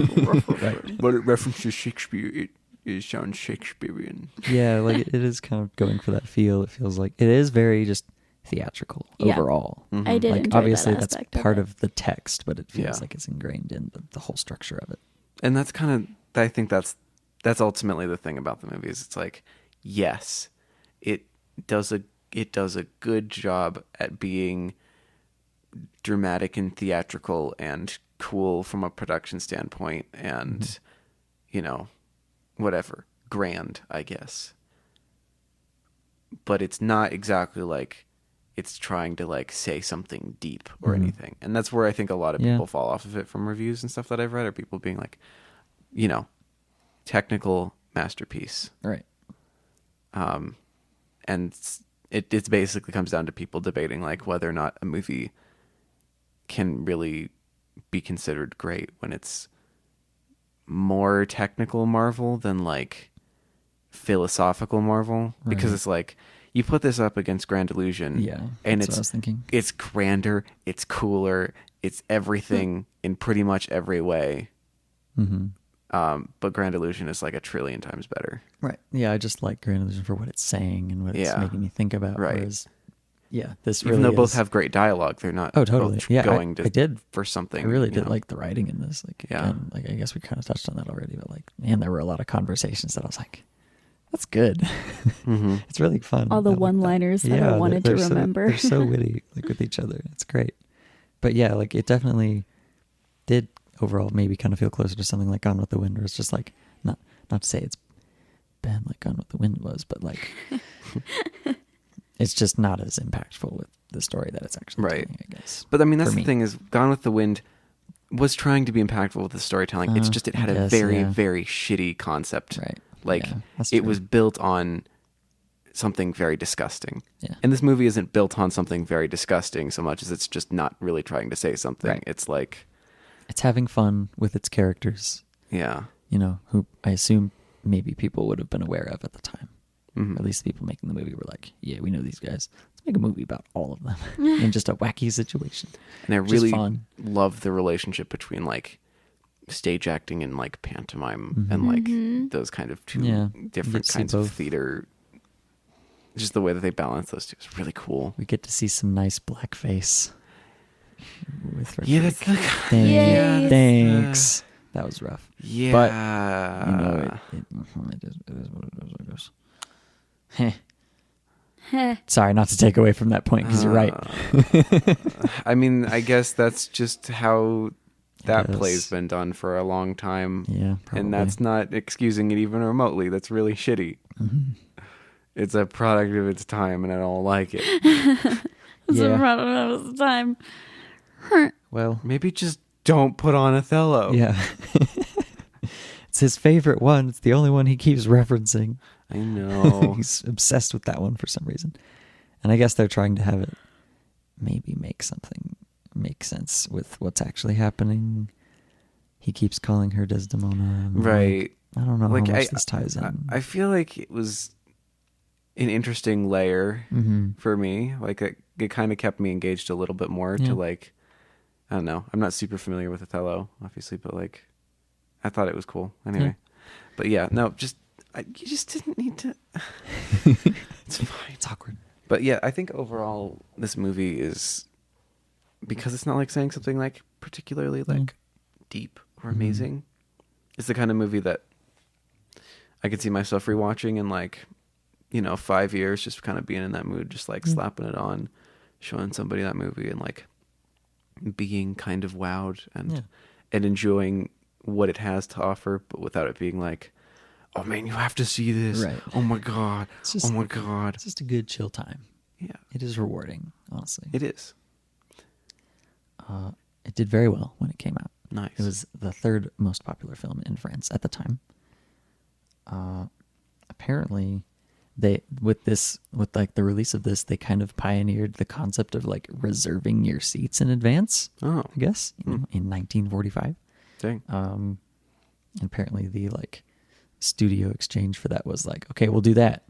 Right. But it references Shakespeare. It sounds Shakespearean. Yeah, like it is kind of going for that feel. It feels like it is very just theatrical Yeah. overall. Mhm. I did Like enjoy obviously that that's aspect part it. of the text, but it feels Yeah. like it's ingrained in the whole structure of it. And that's kind of, I think that's ultimately the thing about the movie is it's like, yes, it does a good job at being dramatic and theatrical and cool from a production standpoint and you know, whatever, grand, I guess. But it's not exactly like it's trying to like say something deep or Mhm. anything. And that's where I think a lot of Yeah. people fall off of it from reviews and stuff that I've read, are people being like, you know, technical masterpiece. Right. And it basically comes down to people debating like whether or not a movie can really be considered great when it's more technical Marvel than like philosophical Marvel, because Right. it's like you put this up against Grand Illusion, Yeah. and that's what I was thinking. it's grander, it's cooler, it's everything in pretty much every way. Mm-hmm. But Grand Illusion is like a trillion times better. Right. Yeah, I just like Grand Illusion for what it's saying and what it's Yeah. making me think about. Right. Whereas, yeah, this Even really though both is- have great dialogue, they're not Oh, totally. both Yeah, going I did. for something. I really you did know? like the writing in this. Like, Yeah. again, like I guess we kind of touched on that already, but like, man, there were a lot of conversations that I was like, that's good. Mhm. It's really fun. All the I like that. one-liners that I wanted to they're remember. They're so witty, like with each other. It's great. But yeah, like it definitely did overall maybe kind of feel closer to something like Gone with the Wind, where it's just like not to say it's bad like Gone with the Wind was, but like it's just not as impactful with the story that it's actually Right. telling, I guess. But I mean, that's For the me. thing is, Gone with the Wind was trying to be impactful with the storytelling. It's just it I had a guess, very, yeah. very shitty concept. Right. Like Yeah, that's it true. was built on something very disgusting. Yeah. And this movie isn't built on something very disgusting so much as it's just not really trying to say something. Right. It's like, It's having fun with its characters, yeah. you know, who I assume maybe people would have been aware of at the time. Mhm. Or at least the people making the movie were like, yeah, we know these guys. Let's make a movie about all of them in just a wacky situation. And I which is really fun. love the relationship between like stage acting and like pantomime Mhm. and like Mhm. those kind of two Yeah, you different get to see kinds of both. theater. Just the way that they balance those two is really cool. We get to see some nice blackface. With Yeah, that's Rick. the Thanks. Yay. Thanks. That was rough. yeah. But, you know, it is what it is, I guess. Heh. Heh. Sorry, not to take away from that point, because you're right. I mean, I guess that's just how that play's been done for a long time. Yeah, probably. And that's not excusing it even remotely. That's really shitty. Mm-hmm. It's a product of its time, and I don't like it. It's a product of its time. Well, maybe just don't put on Othello. Yeah. It's his favorite one. It's the only one he keeps referencing. I know. He's obsessed with that one for some reason. And I guess they're trying to have it maybe make something make sense with what's actually happening. He keeps calling her Desdemona. Right. I don't know how much this ties in. I feel like it was an interesting layer for me. Like it kind of kept me engaged a little bit more to like, I don't know. I'm not super familiar with Othello, obviously, but like, I thought it was cool. Anyway. But yeah, no, you just didn't need to. It's fine. It's awkward. But yeah, I think overall this movie is, because it's not like saying something like particularly like deep or amazing. It's the kind of movie that I could see myself rewatching in like, 5 years, just kind of being in that mood, just like slapping it on, showing somebody that movie and like being kind of wowed and enjoying what it has to offer, but without it being like, oh man, you have to see this. Right. Oh my God. Oh my God. It's just a good chill time. Yeah. It is rewarding, honestly. It is. It did very well when it came out. Nice. It was the third most popular film in France at the time. Apparently, with the release of this, they kind of pioneered the concept of like reserving your seats in advance. Oh, I guess in 1945. Dang. And apparently the like studio exchange for that was like, okay, we'll do that,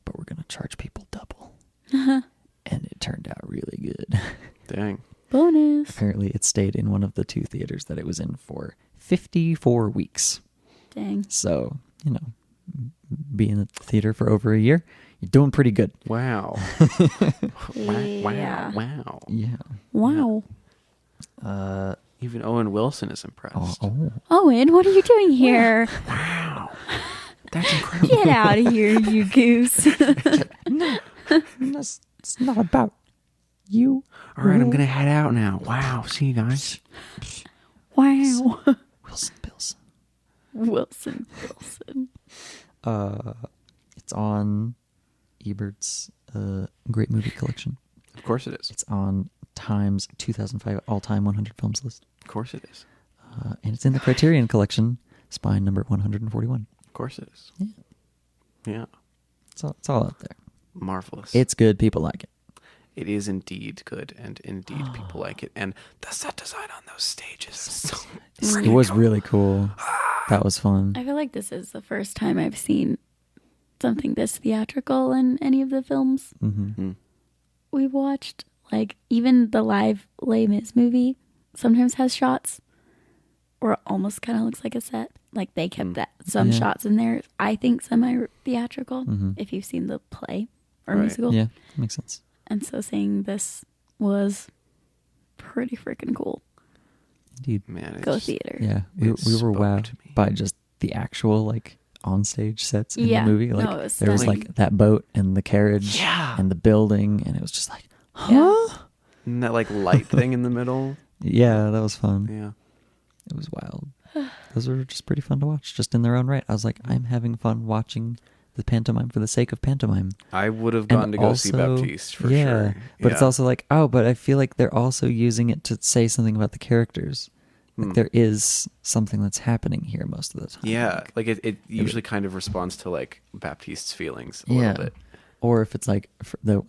but we're gonna charge people double. And it turned out really good. Dang. Bonus. Apparently it stayed in one of the two theaters that it was in for 54 weeks. Dang. So, being at the theater for over a year, you're doing pretty good. Wow. Yeah. Wow. Yeah. Wow. Even Owen Wilson is impressed. Owen, what are you doing here? Wow. That's incredible. Get out of here, you goose. No, it's not about you. All right, I'm going to head out now. Wow. See you guys. Wow. Wilson. Wilson. It's on Ebert's Great Movie Collection. Of course it is. It's on Time's 2005 all-time 100 films list. Of course it is. And it's in the Criterion Collection, spine number 141. Of course it is. Yeah. Yeah. It's all out there. Marvelous. It's good. People like it. It is indeed good, and indeed people like it. And the set design on those stages is so It was really cool. That was fun. I feel like this is the first time I've seen something this theatrical in any of the films we've watched. Like, even the live Les Mis movie sometimes has shots where it almost kind of looks like a set. Like, they kept some shots in there, I think, semi-theatrical, if you've seen the play or musical. Yeah, makes sense. And so saying this was pretty freaking cool. Indeed. Man, Go theater. Yeah, we were spoke wowed to me. by just the actual, like, on-stage sets in Yeah. the movie. Like, No, it was there was, stunning. like, that boat and the carriage and the building, and it was just like, huh? And that like light thing in the middle. Yeah, that was fun. Yeah. It was wild. Those were just pretty fun to watch, just in their own right. I was like, I'm having fun watching the pantomime for the sake of pantomime. I would have gone to go see Baptiste for sure. But it's also like, but I feel like they're also using it to say something about the characters. Like there is something that's happening here most of the time. Yeah, like it usually kind of responds to like Baptiste's feelings a little bit. Or if it's like the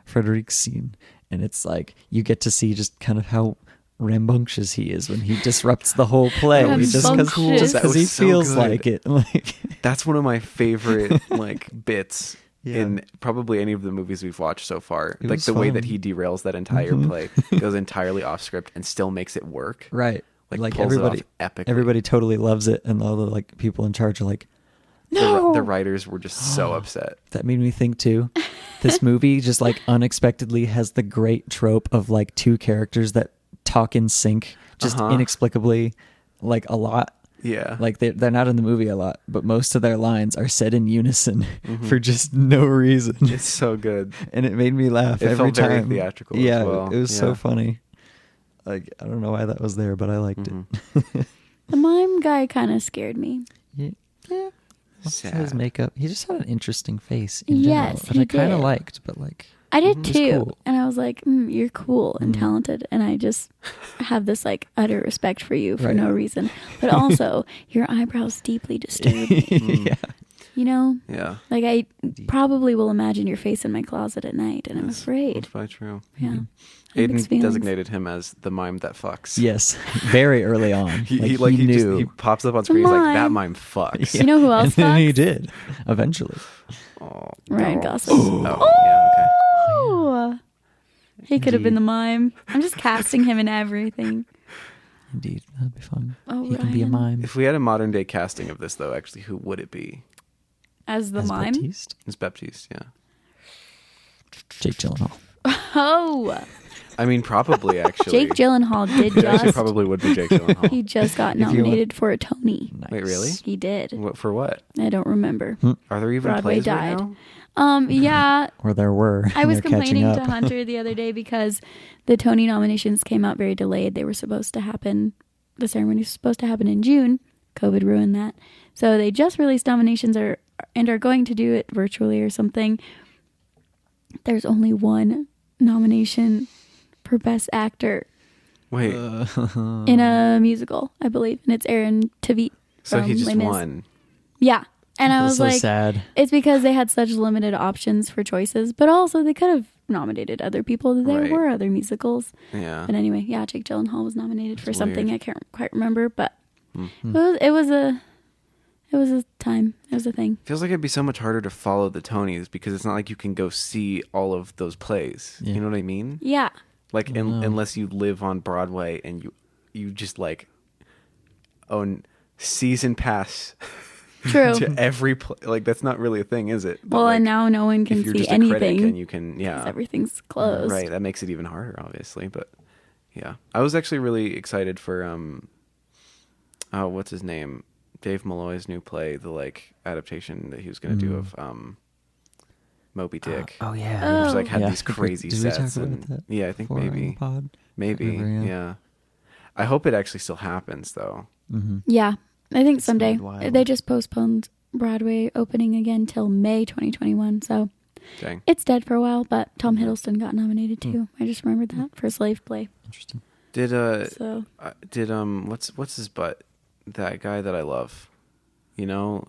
Frederic scene, and it's like you get to see just kind of how rambunctious he is when he disrupts the whole play, just because he feels like it. Like that's one of my favorite like bits in probably any of the movies we've watched so far. Like the way that he derails that entire play, goes entirely off script and still makes it work. Right. Like everybody, epically. Everybody totally loves it, and all the like people in charge are like, no. The writers were just so upset. That made me think too. This movie just like unexpectedly has the great trope of like two characters that talk in sync, just inexplicably, like a lot. Yeah, like they're not in the movie a lot, but most of their lines are said in unison for just no reason. It's so good, and it made me laugh it every felt time. Very theatrical. Yeah, as well. It was so funny. Like, I don't know why that was there, but I liked it. The mime guy kind of scared me. Yeah. Sad. His makeup. He just had an interesting face in Yes, general, he which I kind of did. liked, but like, I did He's too. cool. And I was like, you're cool and talented. And I just have this like utter respect for you for Right. no reason. But also, your eyebrows deeply disturb me. yeah. You know? Yeah. Like, I probably will imagine your face in my closet at night. And I'm afraid. That's probably true. Yeah. Mm-hmm. I have mixed Aiden feelings. designated him as the mime that fucks. Yes, very early on. He knew. he pops up on screen. He's like, that mime. mime fucks. You know who else and then he fucks? did, eventually. Oh, Ryan no. Gosling. Oh, yeah, okay. Oh! He could have been the mime. I'm just casting him in everything. Indeed, that'd be fun. Oh, he can be a Ryan. mime. If we had a modern day casting of this, though, actually, who would it be? As the As mime? Baptiste? It's Baptiste, yeah. Jake Gyllenhaal. Oh! I mean, probably, actually. Jake Gyllenhaal did It actually just. probably would be Jake Gyllenhaal. He just got If you want- nominated for a Tony. Nice. Wait, really? He did. What, for what? I don't remember. Are there even Broadway plays died. right now? Yeah. Or there were. I and was they're catching complaining up. to Hunter the other day because the Tony nominations came out very delayed. They were supposed to happen, the ceremony was supposed to happen in June. COVID ruined that. So they just released nominations and are going to do it virtually or something. There's only one nomination for Best Actor Wait, in a musical, I believe. And it's Aaron Tveit. so he from just Les Mis. won. Yeah. And I Feels was so like, sad. it's because they had such limited options for choices, but also they could have nominated other people. There Right. were other musicals. Yeah. But anyway, yeah, Jake Gyllenhaal was nominated for That's something weird. I can't quite remember, but Hmm. it was a time. It was a thing. Feels like it'd be so much harder to follow the Tonys because it's not like you can go see all of those plays. Yeah. You know what I mean? Yeah. Like, I don't know. unless you live on Broadway and you just like own season pass True. to every play. Like, that's not really a thing, is it? But, Well, like, and now no one can if you're see just a critic anything and you can, 'cause everything's closed. right. That makes it even harder, obviously. But yeah, I was actually really excited for what's his name? Dave Malloy's new play, the like adaptation that he was going to do of Moby Dick. Oh, yeah. Oh. Which like had Yeah. these crazy Did we sets. talk about And, that yeah, I think before on the maybe. pod? Maybe. Remember, Yeah. I hope it actually still happens though. Mm-hmm. Yeah. I think someday. wild. They just postponed Broadway opening again till May 2021. So Dang. it's dead for a while, but Tom Hiddleston got nominated too. I just remembered that for Slave Play. Interesting. Did So what's his butt? That guy that I love. You know,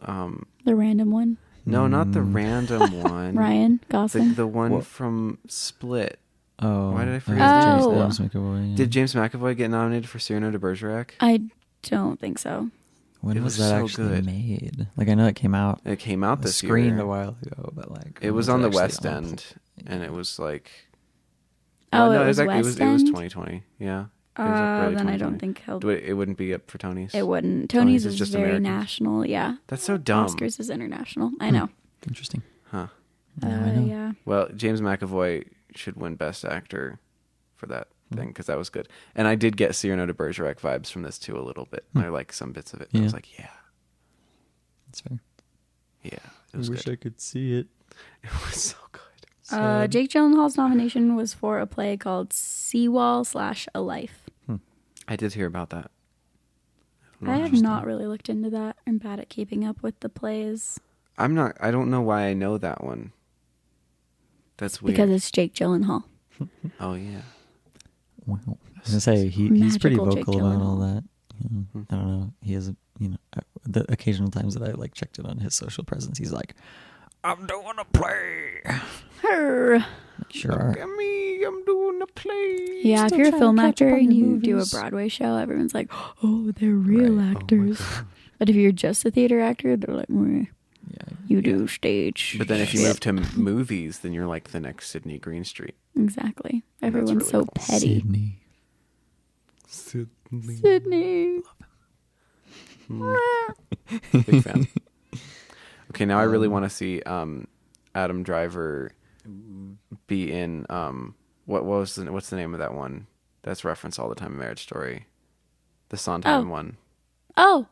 the random one. no, not the random one. Ryan Gosling. The one What? from Split. Oh. Why did I forget his name? James McAvoy, yeah. Did James McAvoy get nominated for Cyrano de Bergerac? I don't think so. When It was was that so actually good. made? Like, I know it came out. It came out this screened year. a while ago, but like It when was on the actually West on End, and it was like. Oh, no, it was actually, West it was End? 2020. Yeah. It was early Then I 2020. don't think he'll. It wouldn't be up for Tonys. It wouldn't. Tonys Tony's is is just very American. national. Yeah. That's so dumb. Oscars is international. I know. Interesting. Huh. Now I know. Yeah. Well, James McAvoy should win Best Actor for that thing because that was good. And I did get Cyrano de Bergerac vibes from this too a little bit. I like some bits of it. I Yeah. was like, yeah, That's fair. yeah, it was good. I could see it. It was so good. Jake Gyllenhaal's nomination was for a play called Seawall/A Life. I did hear about that. I have not really looked into that. I'm bad at keeping up with the plays I don't know why I know that one. That's weird. because it's Jake Gyllenhaal. Oh yeah. Wow. I was gonna say he's pretty Magical Jake vocal about all Gyllenhaal. that. I don't know. He has the occasional times that I like checked it on his social presence. He's like, "I'm doing a play." Her. Like, sure. Are. Look at me, I'm doing a play. Yeah, if Still you're a trying to film catch up actor on and your you do a movies. Broadway show, everyone's like, "Oh, they're real Right. Oh my actors." But if you're just a theater actor, they're like, "Meh, Yeah. "You do stage." But then if you shit." move to movies, then you're like the next Sydney Greenstreet. Exactly. Everyone's really so cool. petty. Sydney. Sydney. Big fan. Okay, now I really want to see Adam Driver be in what's the name of that one that's referenced all the time in Marriage Story, the Sondheim one. Oh.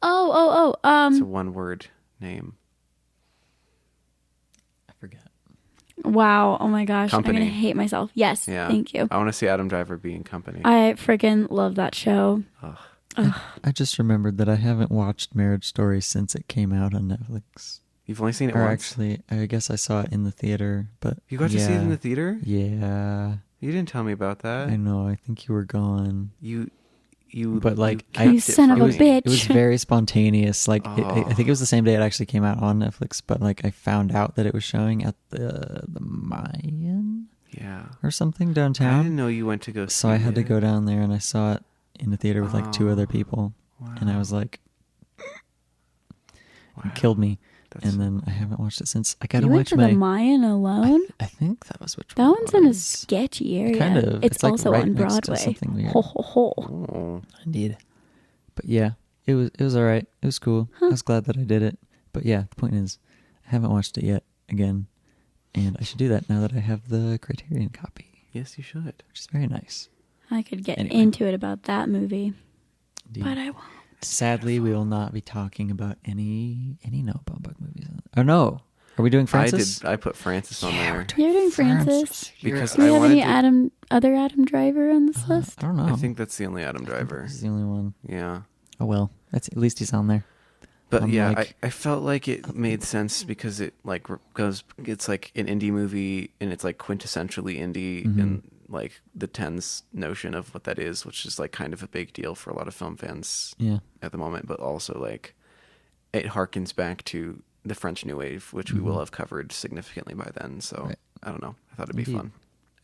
It's a one word name. I forget. Wow. Oh my gosh. Company. I'm going to hate myself. Yes. Yeah. Thank you. I want to see Adam Driver be in Company. I freaking love that show. Ugh. I just remembered that I haven't watched Marriage Story since it came out on Netflix. You've only seen it Or once? actually, I guess I saw it in the theater, but You got to see it in the theater? Yeah. You didn't tell me about that. I know. I think you were gone. You But like, You son of a bitch. It was very spontaneous. Like, Oh. I think it was the same day it actually came out on Netflix. But like, I found out that it was showing at the Mayan Yeah. or something I downtown. didn't know you went to go see So I had to it. go down there, and I saw it in the theater with like 2 other people, Wow. and I was like, Wow. it killed me. That's- And then I haven't watched it since. I gotta You went watch to the Mayan alone? I think that was which That one. one's in a was. sketchy area. Kind of. It's like also right on next to Broadway. something weird. Ho ho ho. Oh. Indeed. But yeah, it was all right. It was cool. I was glad that I did it. But yeah, the point is, I haven't watched it yet again, and I should do that now that I have the Criterion copy, Yes, you should. which is very nice. I could get Anyway. into it about that movie, Indeed. but I won't. Sadly, we will not be talking about any No Baumbach movies. Oh no, are we doing Francis? I put Francis on there. You're doing Francis. Because Do we I have wanted any to, other Adam Driver on this list? I don't know. I think that's the only Adam Driver. this is the only one. Yeah. Oh well, that's at least he's on there. But yeah, Unlike- I felt like it made sense because it like it's like an indie movie and it's like quintessentially indie and like the Tens notion of what that is, which is like kind of a big deal for a lot of film fans Yeah. at the moment, but also like it harkens back to the French New Wave, which we will have covered significantly by then. So Right. I don't know. I thought it'd be Indeed. fun.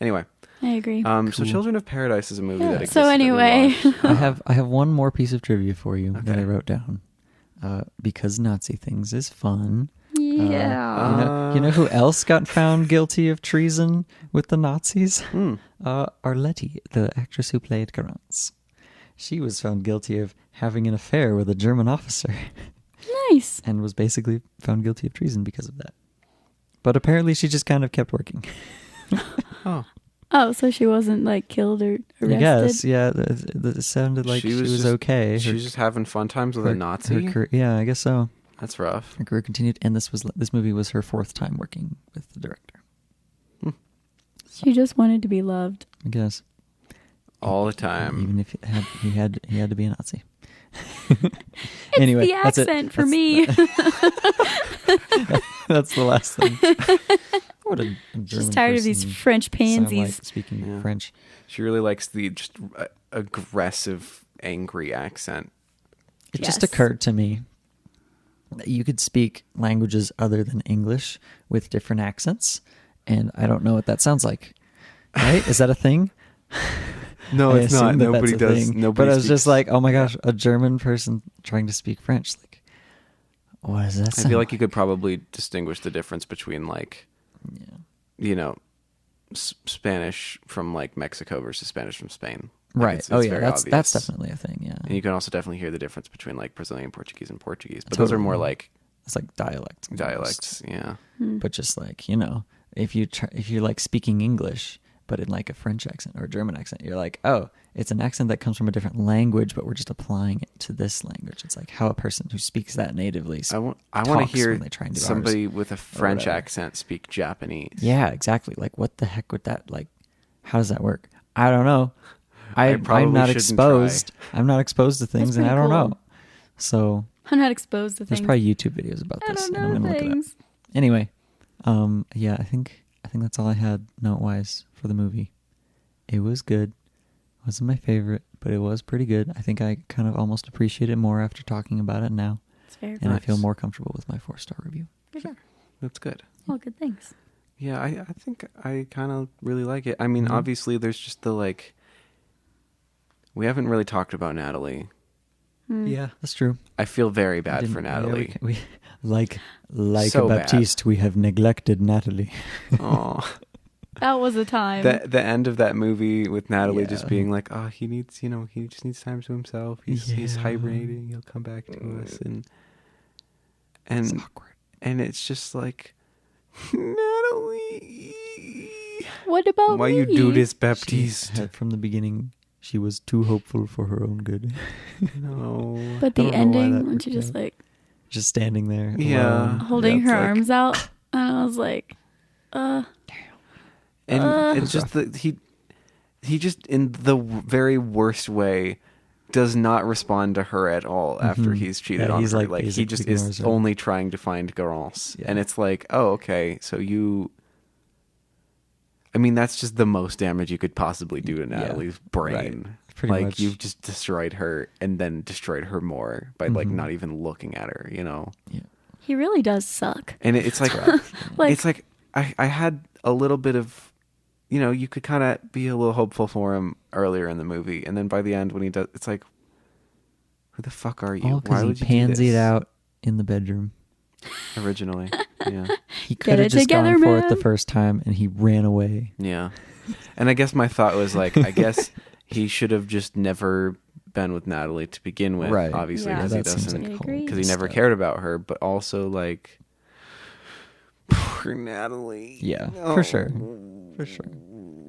Anyway, I agree. so Cool. Children of Paradise is a movie that exists. So that we anyway. watched. I have one more piece of trivia for you that Okay. I wrote down. Because Nazi things is fun. Yeah. You know who else got found guilty of treason with the Nazis? Arletty, the actress who played Garance. She was found guilty of having an affair with a German officer Nice. and was basically found guilty of treason because of that. But apparently she just kind of kept working. Oh, Oh, so she wasn't like killed or arrested? I guess, yeah. It sounded like she was just, okay. She was just having fun times with a Nazi. Yeah, I guess so. That's rough. Her career continued, and this movie was her 4th time working with the director. She just wanted to be loved. I guess. All the time. Even if he had to be a Nazi. It's Anyway, the that's it. accent for That's- me. That's the last thing. What a German She's tired of these person French sound pansies. like speaking Yeah. French. She really likes the just aggressive, angry accent. It just Yes. occurred to me that you could speak languages other than English with different accents, and I don't know what that sounds like. Right? Is that a thing? No, I it's assume not. that Nobody that's a does. thing. Nobody But I was just speaks- like, oh my gosh, a German person trying to speak French. Like, what does that I sound feel like you could probably distinguish the difference between like, Yeah. you know, Spanish from like Mexico versus Spanish from Spain. Like, Right. it's Yeah, very that's obvious. definitely a thing. Yeah. And you can also definitely hear the difference between like Brazilian Portuguese and Portuguese. But those are more Totally. like It's like dialects. almost. dialects. Yeah. But just like, if you're like speaking English but in like a French accent or a German accent, you're like, oh, it's an accent that comes from a different language, but we're just applying it to this language. It's like how a person who speaks that natively I want talks to hear when they try and do somebody ours. with a French whatever. accent speak Japanese. Yeah, exactly. Like, what the heck would that, like, how does that work? I don't know. I probably I'm not shouldn't exposed. I'm not exposed to things, and I pretty don't cool. know. So I'm not exposed to there's things. probably YouTube videos about I this, don't and I'm know gonna look it up. things. Anyway, yeah, I think that's all I had note-wise for the movie. It was good. It wasn't my favorite, but it was pretty good. I think I kind of almost appreciate it more after talking about it now, It's fair. and I feel Nice. more comfortable with my 4-star review. For sure. That's good. All good things. Yeah, I think I kind of really like it. I mean, Mhm. obviously, there's just the like. We haven't really talked about Natalie. Yeah, that's true. I feel very bad Didn't- for yeah, Natalie. we like So bad. Baptiste, we have neglected Natalie. Aw. That was a time. The end of that movie with Natalie just Yeah. being like, oh, he just needs time to himself. He's Yeah. hibernating. He'll come back to us, It's and awkward. it's just like, Natalie, What about why me? you do this, She Baptiste? had, from the beginning, she was too hopeful for her own good. No. But I the don't know why ending that when she worked just out. like Just standing there, Yeah. alone. holding it's her like- arms out, and I was like, And it's just that he just in the very worst way does not respond to her at all after he's cheated on her. Like he just is only trying to find girls. Yeah. And it's like, oh, okay, so you... I mean, that's just the most damage you could possibly do to Natalie's brain. Pretty like much. You've just destroyed her and then destroyed her more by like not even looking at her, you know? Yeah. He really does suck. And it's like, it's like I had a little bit of, you know, you could kind of be a little hopeful for him earlier in the movie. And then by the end when he does, it's like, who the fuck are you? All because he pansied out in the bedroom. Originally, yeah. He could have just gone for it the first time and he ran away. Yeah. And I guess my thought was like, I guess he should have just never been with Natalie to begin with, right? Obviously, Yeah, because he doesn't, because he never cared about her, but also like, poor Natalie. Yeah, for sure.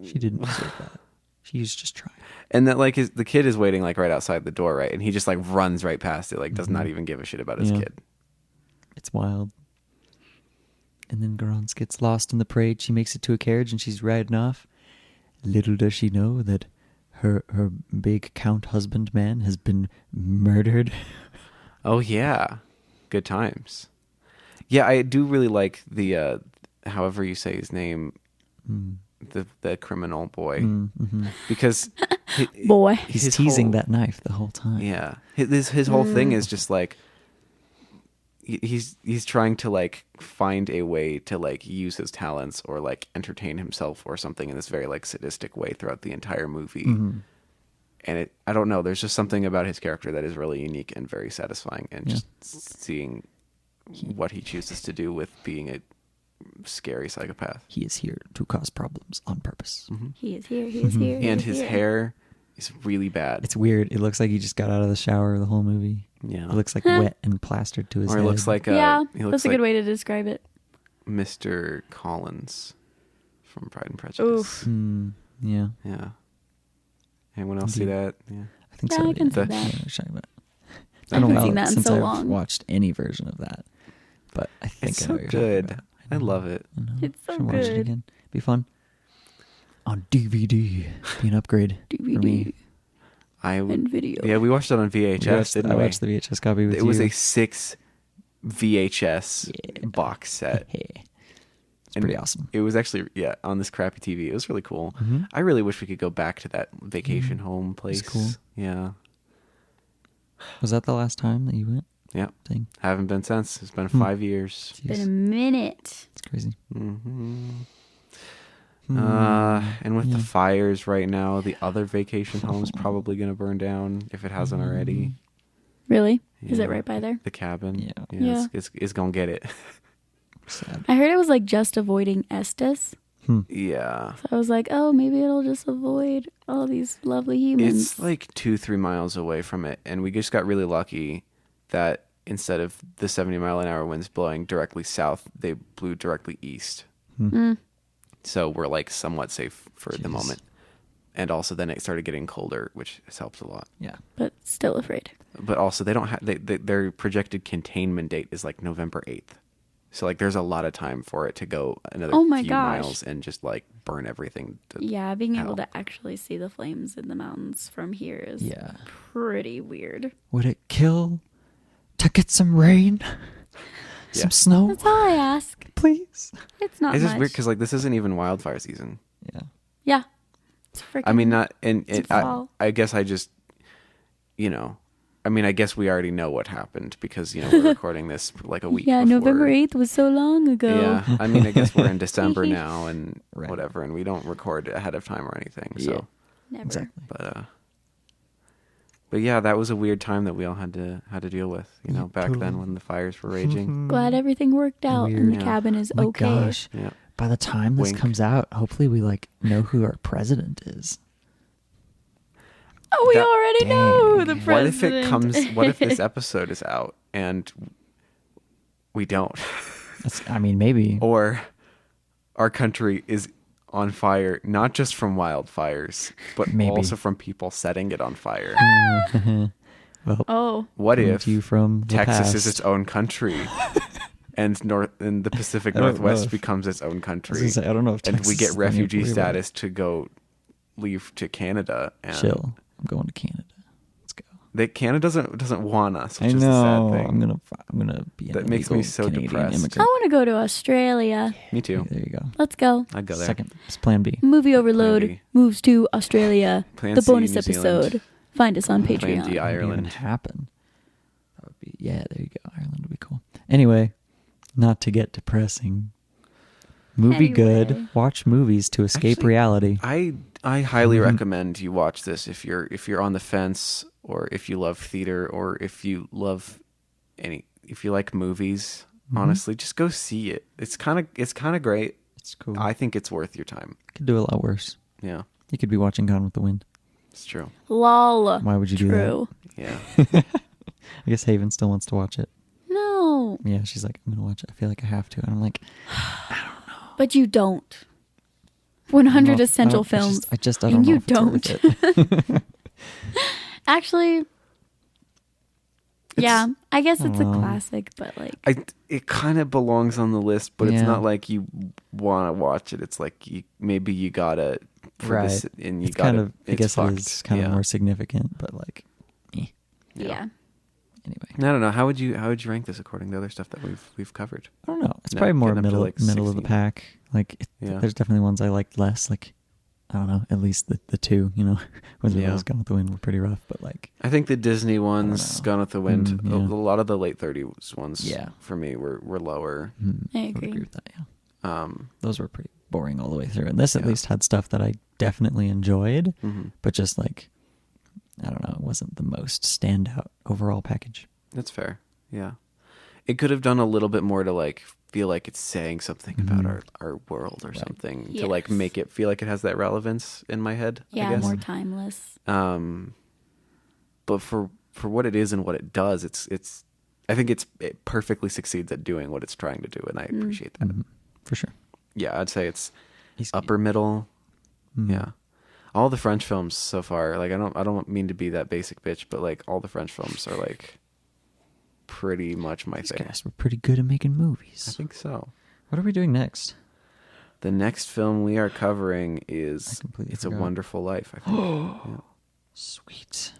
She didn't deserve that. She was just trying. And that like the kid is waiting like right outside the door, right? And he just like runs right past it, like does not even give a shit about his kid. It's wild. And then Garance gets lost in the parade. She makes it to a carriage and she's riding off. Little does she know that her big count husband man has been murdered. Oh yeah, good times. Yeah, I do really like the however you say his name, the criminal boy, because he's teasing that knife the whole time. Yeah, his whole thing is just like he's trying to like find a way to like use his talents or like entertain himself or something in this very like sadistic way throughout the entire movie. And I don't know, there's just something about his character that is really unique and very satisfying, and just seeing what he chooses to do with being a scary psychopath. He is here to cause problems on purpose. He is here. He is here. And his hair is really bad. It's weird. It looks like he just got out of the shower the whole movie. Yeah. It looks like wet and plastered to his head. Or it looks like that's a good way to describe it. Mr. Collins from Pride and Prejudice. Yeah. Yeah. Anyone else see that? Yeah. I think Yeah, so. I can see that. I haven't seen that in so long. I've watched any version of that, but I think it's I know so what you're talking good. about. I love it. It's so Should watch it good. again. Be fun. On DVD. Be an upgrade for me. And video. Yeah, we watched it on VHS, didn't we? I watched the VHS copy with you. It was a 6 VHS box set. It's pretty awesome. It was actually, on this crappy TV. It was really cool. I really wish we could go back to that vacation home place. It's cool. Yeah. Was that the last time that you went? Yeah. Dang. Haven't been since. It's been 5 years. It's been a minute. It's crazy. And with the fires right now, the other vacation home's probably going to burn down if it hasn't already. Really? Is Yeah. it right by there? The cabin. Yeah. It's going to get it. Sad. I heard it was like just avoiding Estes. Yeah. So I was like, oh, maybe it'll just avoid all these lovely humans. It's like 2-3 miles away from it. And we just got really lucky that instead of the 70-mile-an-hour winds blowing directly south, they blew directly east. So we're like somewhat safe for the moment. And also then it started getting colder, which has helped a lot. Yeah. But still afraid. But also they don't have their projected containment date is like November 8th. So like there's a lot of time for it to go another few miles and just like burn everything. Being able to actually see the flames in the mountains from here is pretty weird. Would it kill to get some rain? Some snow? That's all I ask. Please. It's not It's much. just weird because like this isn't even wildfire season. Yeah. Yeah. It's freaking. I mean, not and it's fall. I guess I just, I guess we already know what happened because we're recording this like a week. Yeah, before. November 8th was so long ago. Yeah, I mean, I guess we're in December now and whatever, and we don't record ahead of time or anything. So Never. Exactly. But yeah, that was a weird time that we all had to deal with. Back then when the fires were raging. Glad everything worked out and the Yeah. cabin is My okay. gosh. Yeah. By the time this Wink. comes out, hopefully we know who our president is. Oh, we already know the What if president. What if this episode is out and we don't? Maybe. Or our country is on fire, not just from wildfires, but also from people setting it on fire. Well, Oh. What coming if to you from the Texas past. is its own country and the Pacific I don't know Northwest if- becomes its own I was country, gonna say, I don't know if and Texas we get is letting you refugee worry about status to go leave to Canada. And Chill. I'm going to Canada. Let's go. Canada doesn't want us, which I is the sad know. thing. I'm gonna be an That makes me illegal so Canadian depressed. I immigrant. want to go to Australia. Me too. There you go. Let's go. I'd go there. Second, it's Plan B. Movie Plan Overload B. moves to Australia. Plan The C, bonus New Zealand. episode. Find us on Plan Patreon. D, Would Ireland. even happen. That would be there you go. Ireland would be cool. Anyway, not to get depressing. Movie good. Anyway. Watch movies to escape Actually, reality. I highly recommend you watch this if you're on the fence, or if you love theater, or if you like movies. Honestly, just go see it. It's kind of great. It's cool. I think it's worth your time. Could do a lot worse. Yeah, You could be watching Gone with the Wind. it's true. Lol. Why would you do that? True. Yeah. I guess Haven still wants to watch it. No. Yeah, she's like, I'm gonna watch it. I feel like I have to. And I'm like, But you don't. 100 no, essential I films. I don't and know you if it's worth it. Actually, yeah, I guess it's a Aw. classic, but like, It kind of belongs on the list, but it's Yeah. not like you want to watch it. It's like maybe you gotta for this, Right. and you It's gotta. kind of, I it's guess fucked. it is kind Yeah. of more significant, but like, yeah. anyway. I don't know. How would you rank this according to other stuff that we've covered? I don't know. It's No, probably more getting up to, middle like, middle of the 16. pack. Like, Yeah. there's definitely ones I liked less. Like, I don't know. At least the two, Wizard of Yeah. Oz, Gone with the Wind were pretty rough. But like, I think the Disney ones, know. Gone with the Wind, Yeah. a lot of the late 30s ones, Yeah. for me were lower. I I would agree. agree with that. Yeah, Um, those were pretty boring all the way through. And this at Yeah. least had stuff that I definitely enjoyed, mhm. but just like, I don't know, it wasn't the most standout overall package. That's fair. Yeah, it could have done a little bit more to like feel like it's saying something about Mhm. our world or Right. something to like Yes. make it feel like it has that relevance in my head. I Yeah, guess. more timeless. But for what it is and what it does, it's I think it perfectly succeeds at doing what it's trying to do, and I appreciate that. Mhm. For sure. Yeah, I'd say it's He's- upper middle. Mhm. Yeah. All the French films so far, like I don't mean to be that basic bitch, but like all the French films are like pretty much my These thing. guys were pretty good at making movies. I think so. What are we doing next? The next film we are covering I is completely It's forgot. a Wonderful Life, I think. Yeah. Sweet.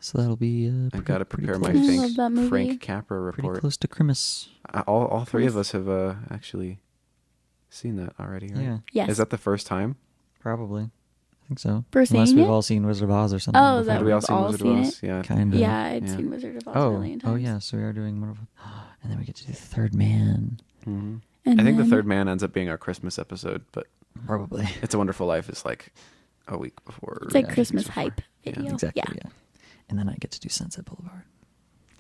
So that'll be. I've got to prepare my close. I love that movie. Frank Capra Pretty report. close to Christmas. All three of us have actually seen that already, right? Yeah, Yes. Is that the first time? probably. I think so. For Unless seeing we've it? all seen Wizard of Oz or something. Oh, before. that Have we all we've seen all Wizard seen of Oz? it? Yeah. Kind of. Yeah, I'd Yeah. seen Wizard of Oz a million times. Oh yeah. So we are doing Wonderful. And then we get to do the Third Man. hmm And I think the then- Third Man ends up being our Christmas episode, but Probably. It's a Wonderful Life is like a week before. It's like or 2 Christmas weeks before. hype video. Exactly. Yeah. Yeah. And then I get to do Sunset Boulevard.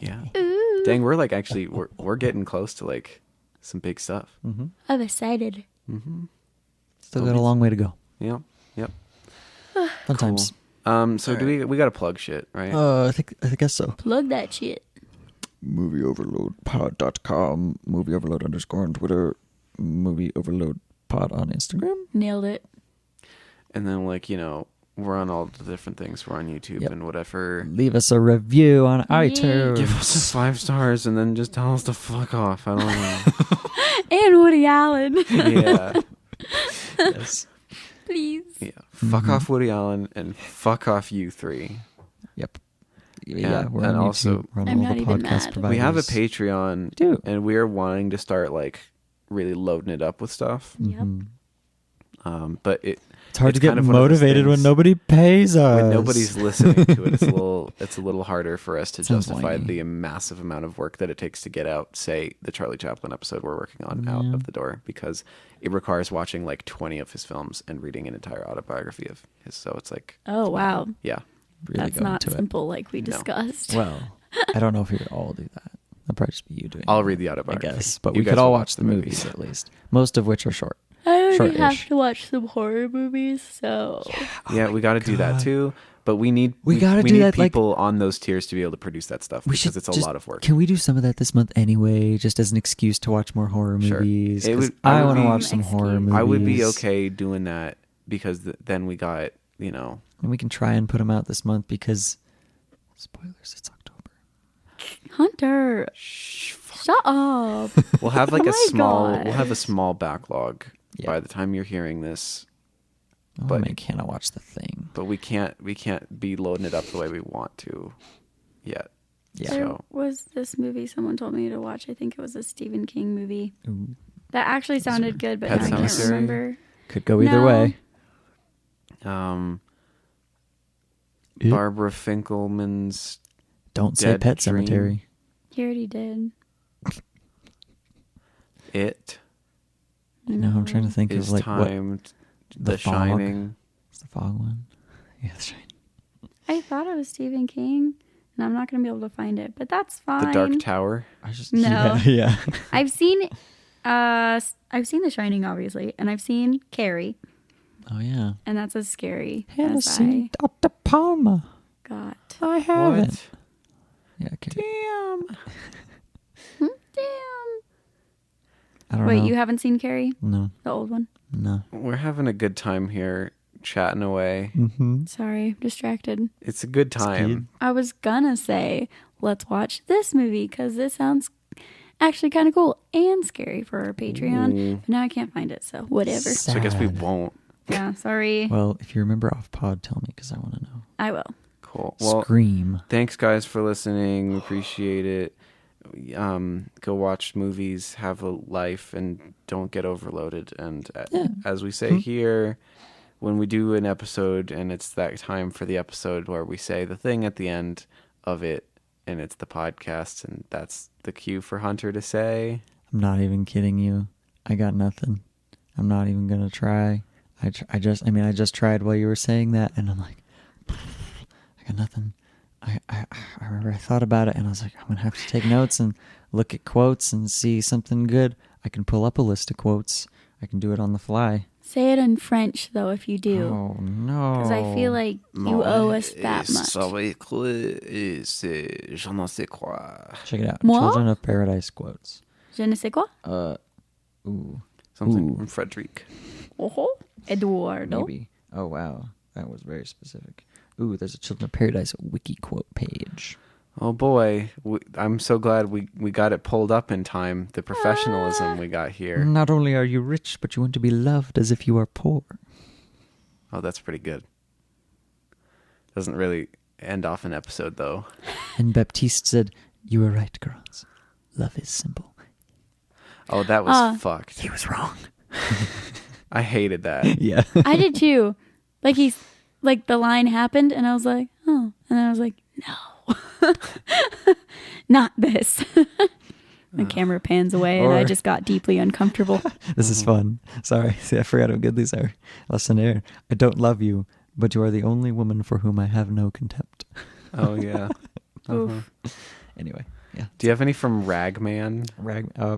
Yeah. Ooh. Dang, we're like actually we're getting close to like some big stuff. Mm-hmm. I'm excited. Mm-hmm. Still got a long way to go. Yep. Yep. Fun times. So do we got to plug shit, right? I guess so. Plug that shit. MovieOverloadPod.com, MovieOverload_ on Twitter, MovieOverloadPod on Instagram. Nailed it. And then like, we're on all the different things. We're on YouTube Yep. and whatever. Leave us a review on iTunes. Give us 5 stars and then just tell us to fuck off. I don't know. And Woody Allen. Yeah. Yes. Please. Yeah. Fuck off Woody Allen and fuck off you 3. Yep. Yeah, Yeah, we're and on also- YouTube. We're on I'm all not the even podcast mad. providers. We have a Patreon. We do. And we're wanting to start like really loading it up with stuff. Yep. Mhm. But It's hard It's to get kind of one of those motivated when things- nobody pays us. when nobody's listening to it, it's a little harder for us to Sounds justify whiny. the massive amount of work that it takes to get out, say, the Charlie Chaplin episode we're working on out Yeah. of the door, because it requires watching like 20 of his films and reading an entire autobiography of his. So it's like, Oh, wow. yeah, Really That's go not into simple like we No. discussed. Well, I don't know if we would all do that. That'd probably just be you doing I'll it, read the I autobiography. guess. But You we guys could all will watch the movies at least. Most of which are short. I already Short-ish. have to watch some horror movies, so Yeah, we got to do that God. too. But we need We gotta do need that, like- people on those tiers to be able to produce that stuff because it's a just- lot of work. Can we do some of that this month anyway, just as an excuse to watch more horror Sure. movies? It 'Cause would- I I would want to be- watch some horror Excuse. movies. I would be okay doing that because then we got, And we can try and put them out this month because, spoilers, it's October. Hunter, shut up. We'll have like Oh a my small. God. We'll have a small backlog Yeah. by the time you're hearing this. Oh, But- man, can I watch The Thing? But we can't be loading it up the way we want to yet. Yeah. There So was this movie someone told me to watch. I think it was a Stephen King movie. Ooh, That actually sounded good, but Pet now I can't Sematary? remember. could go either No. way. It- Barbara Finkelman's Don't say Dead Pet Dream. Cemetery. He already did. It No, I'm trying to think is of like what timed. The The Fog? Shining. is the Fog one. Yeah, that's right. I thought it was Stephen King, and I'm not going to be able to find it, but that's fine. The Dark Tower. I just No. yeah. I've seen The Shining, obviously, and I've seen Carrie, Oh yeah. and that's as scary Haven't as seen Dr. Palmer. I got. I haven't. What? Yeah, okay. Damn. Damn. I don't Wait, know. you haven't seen Carrie, No, the old one? no. We're having a good time here, chatting away. Mm-hmm. Sorry, distracted. It's a good time. I was gonna say, let's watch this movie because this sounds actually kind of cool and scary for our Patreon. Ooh. But now I can't find it, so whatever. So I guess we Sad. won't. Yeah, sorry. Well, if you remember off pod, tell me because I want to know. I will. Cool. Well, Scream. thanks guys for listening. Appreciate it. Go watch movies, have a life, and don't get overloaded. And Yeah. as we say here, when we do an episode and it's that time for the episode where we say the thing at the end of it, and it's the podcast, and that's the cue for Hunter to say. I'm not even kidding you. I got nothing. I'm not even gonna try. I just tried while you were saying that, and I'm like, I got nothing. I remember I thought about it, and I was like, I'm gonna have to take notes and look at quotes and see something good. I can pull up a list of quotes. I can do it on the fly. Say it in French, though, if you do. Oh no! Because I feel like you owe us that much. Je ne sais quoi. Check it out. Moi? Children of Paradise quotes. Je ne sais quoi? Ooh, Something Ooh. from Frederick. Oh, Eduardo. maybe. Oh wow, that was very specific. Ooh, there's a Children of Paradise wiki quote page. Oh boy, I'm so glad we got it pulled up in time. The professionalism we got here. Not only are you rich, but you want to be loved as if you are poor. Oh, that's pretty good. Doesn't really end off an episode though. And Baptiste said, "You were right, girls. Love is simple." Oh, that was fucked. He was wrong. I hated that. Yeah. I did too. Like the line happened, and I was like, oh. And then I was like, no. Not this. The camera pans away, and I Or- just got deeply uncomfortable. This is fun. Sorry. See, I forgot how good these are. Listener, I don't love you, but you are the only woman for whom I have no contempt. Oh yeah. Oof. Anyway, yeah. Do you have any from Ragman?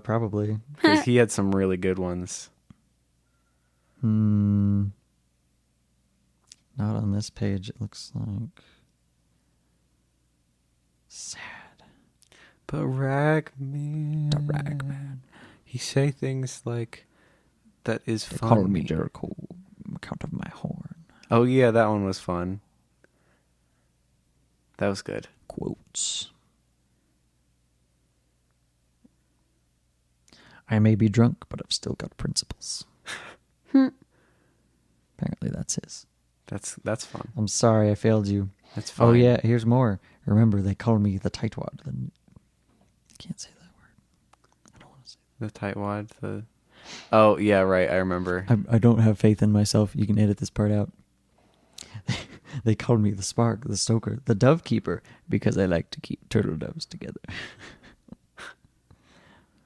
Probably. Because he had some really good ones. Not on this page. It looks like sad. But Ragman. The Ragman. He say things like, "That is They funny." call me Jericho, account of my horn. Oh yeah, that one was fun. That was good. Quotes. I may be drunk, but I've still got principles. Apparently that's his. That's fun. I'm sorry I failed you. That's fine. Oh yeah, here's more. Remember, they call me the tightwad. I can't say that word. I don't want to say The tightwad. The. Oh yeah, right. I remember. that. I don't have faith in myself. You can edit this part out. They called me the spark, the stoker, the dove keeper, because I like to keep turtle doves together.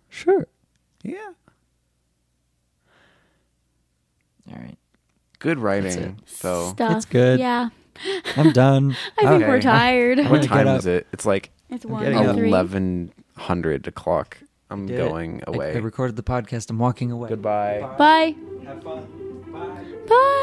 Sure. Yeah. All right. Good writing, though. Stuff. It's good. Yeah. I'm done. I think Okay. we're tired. I'm What gonna time get is up. it? It's like It's I'm one getting up. 3. 1100 o'clock. I'm Did it. going I away. recorded the podcast. I'm walking away. Goodbye. Bye. Have fun. Bye. Bye.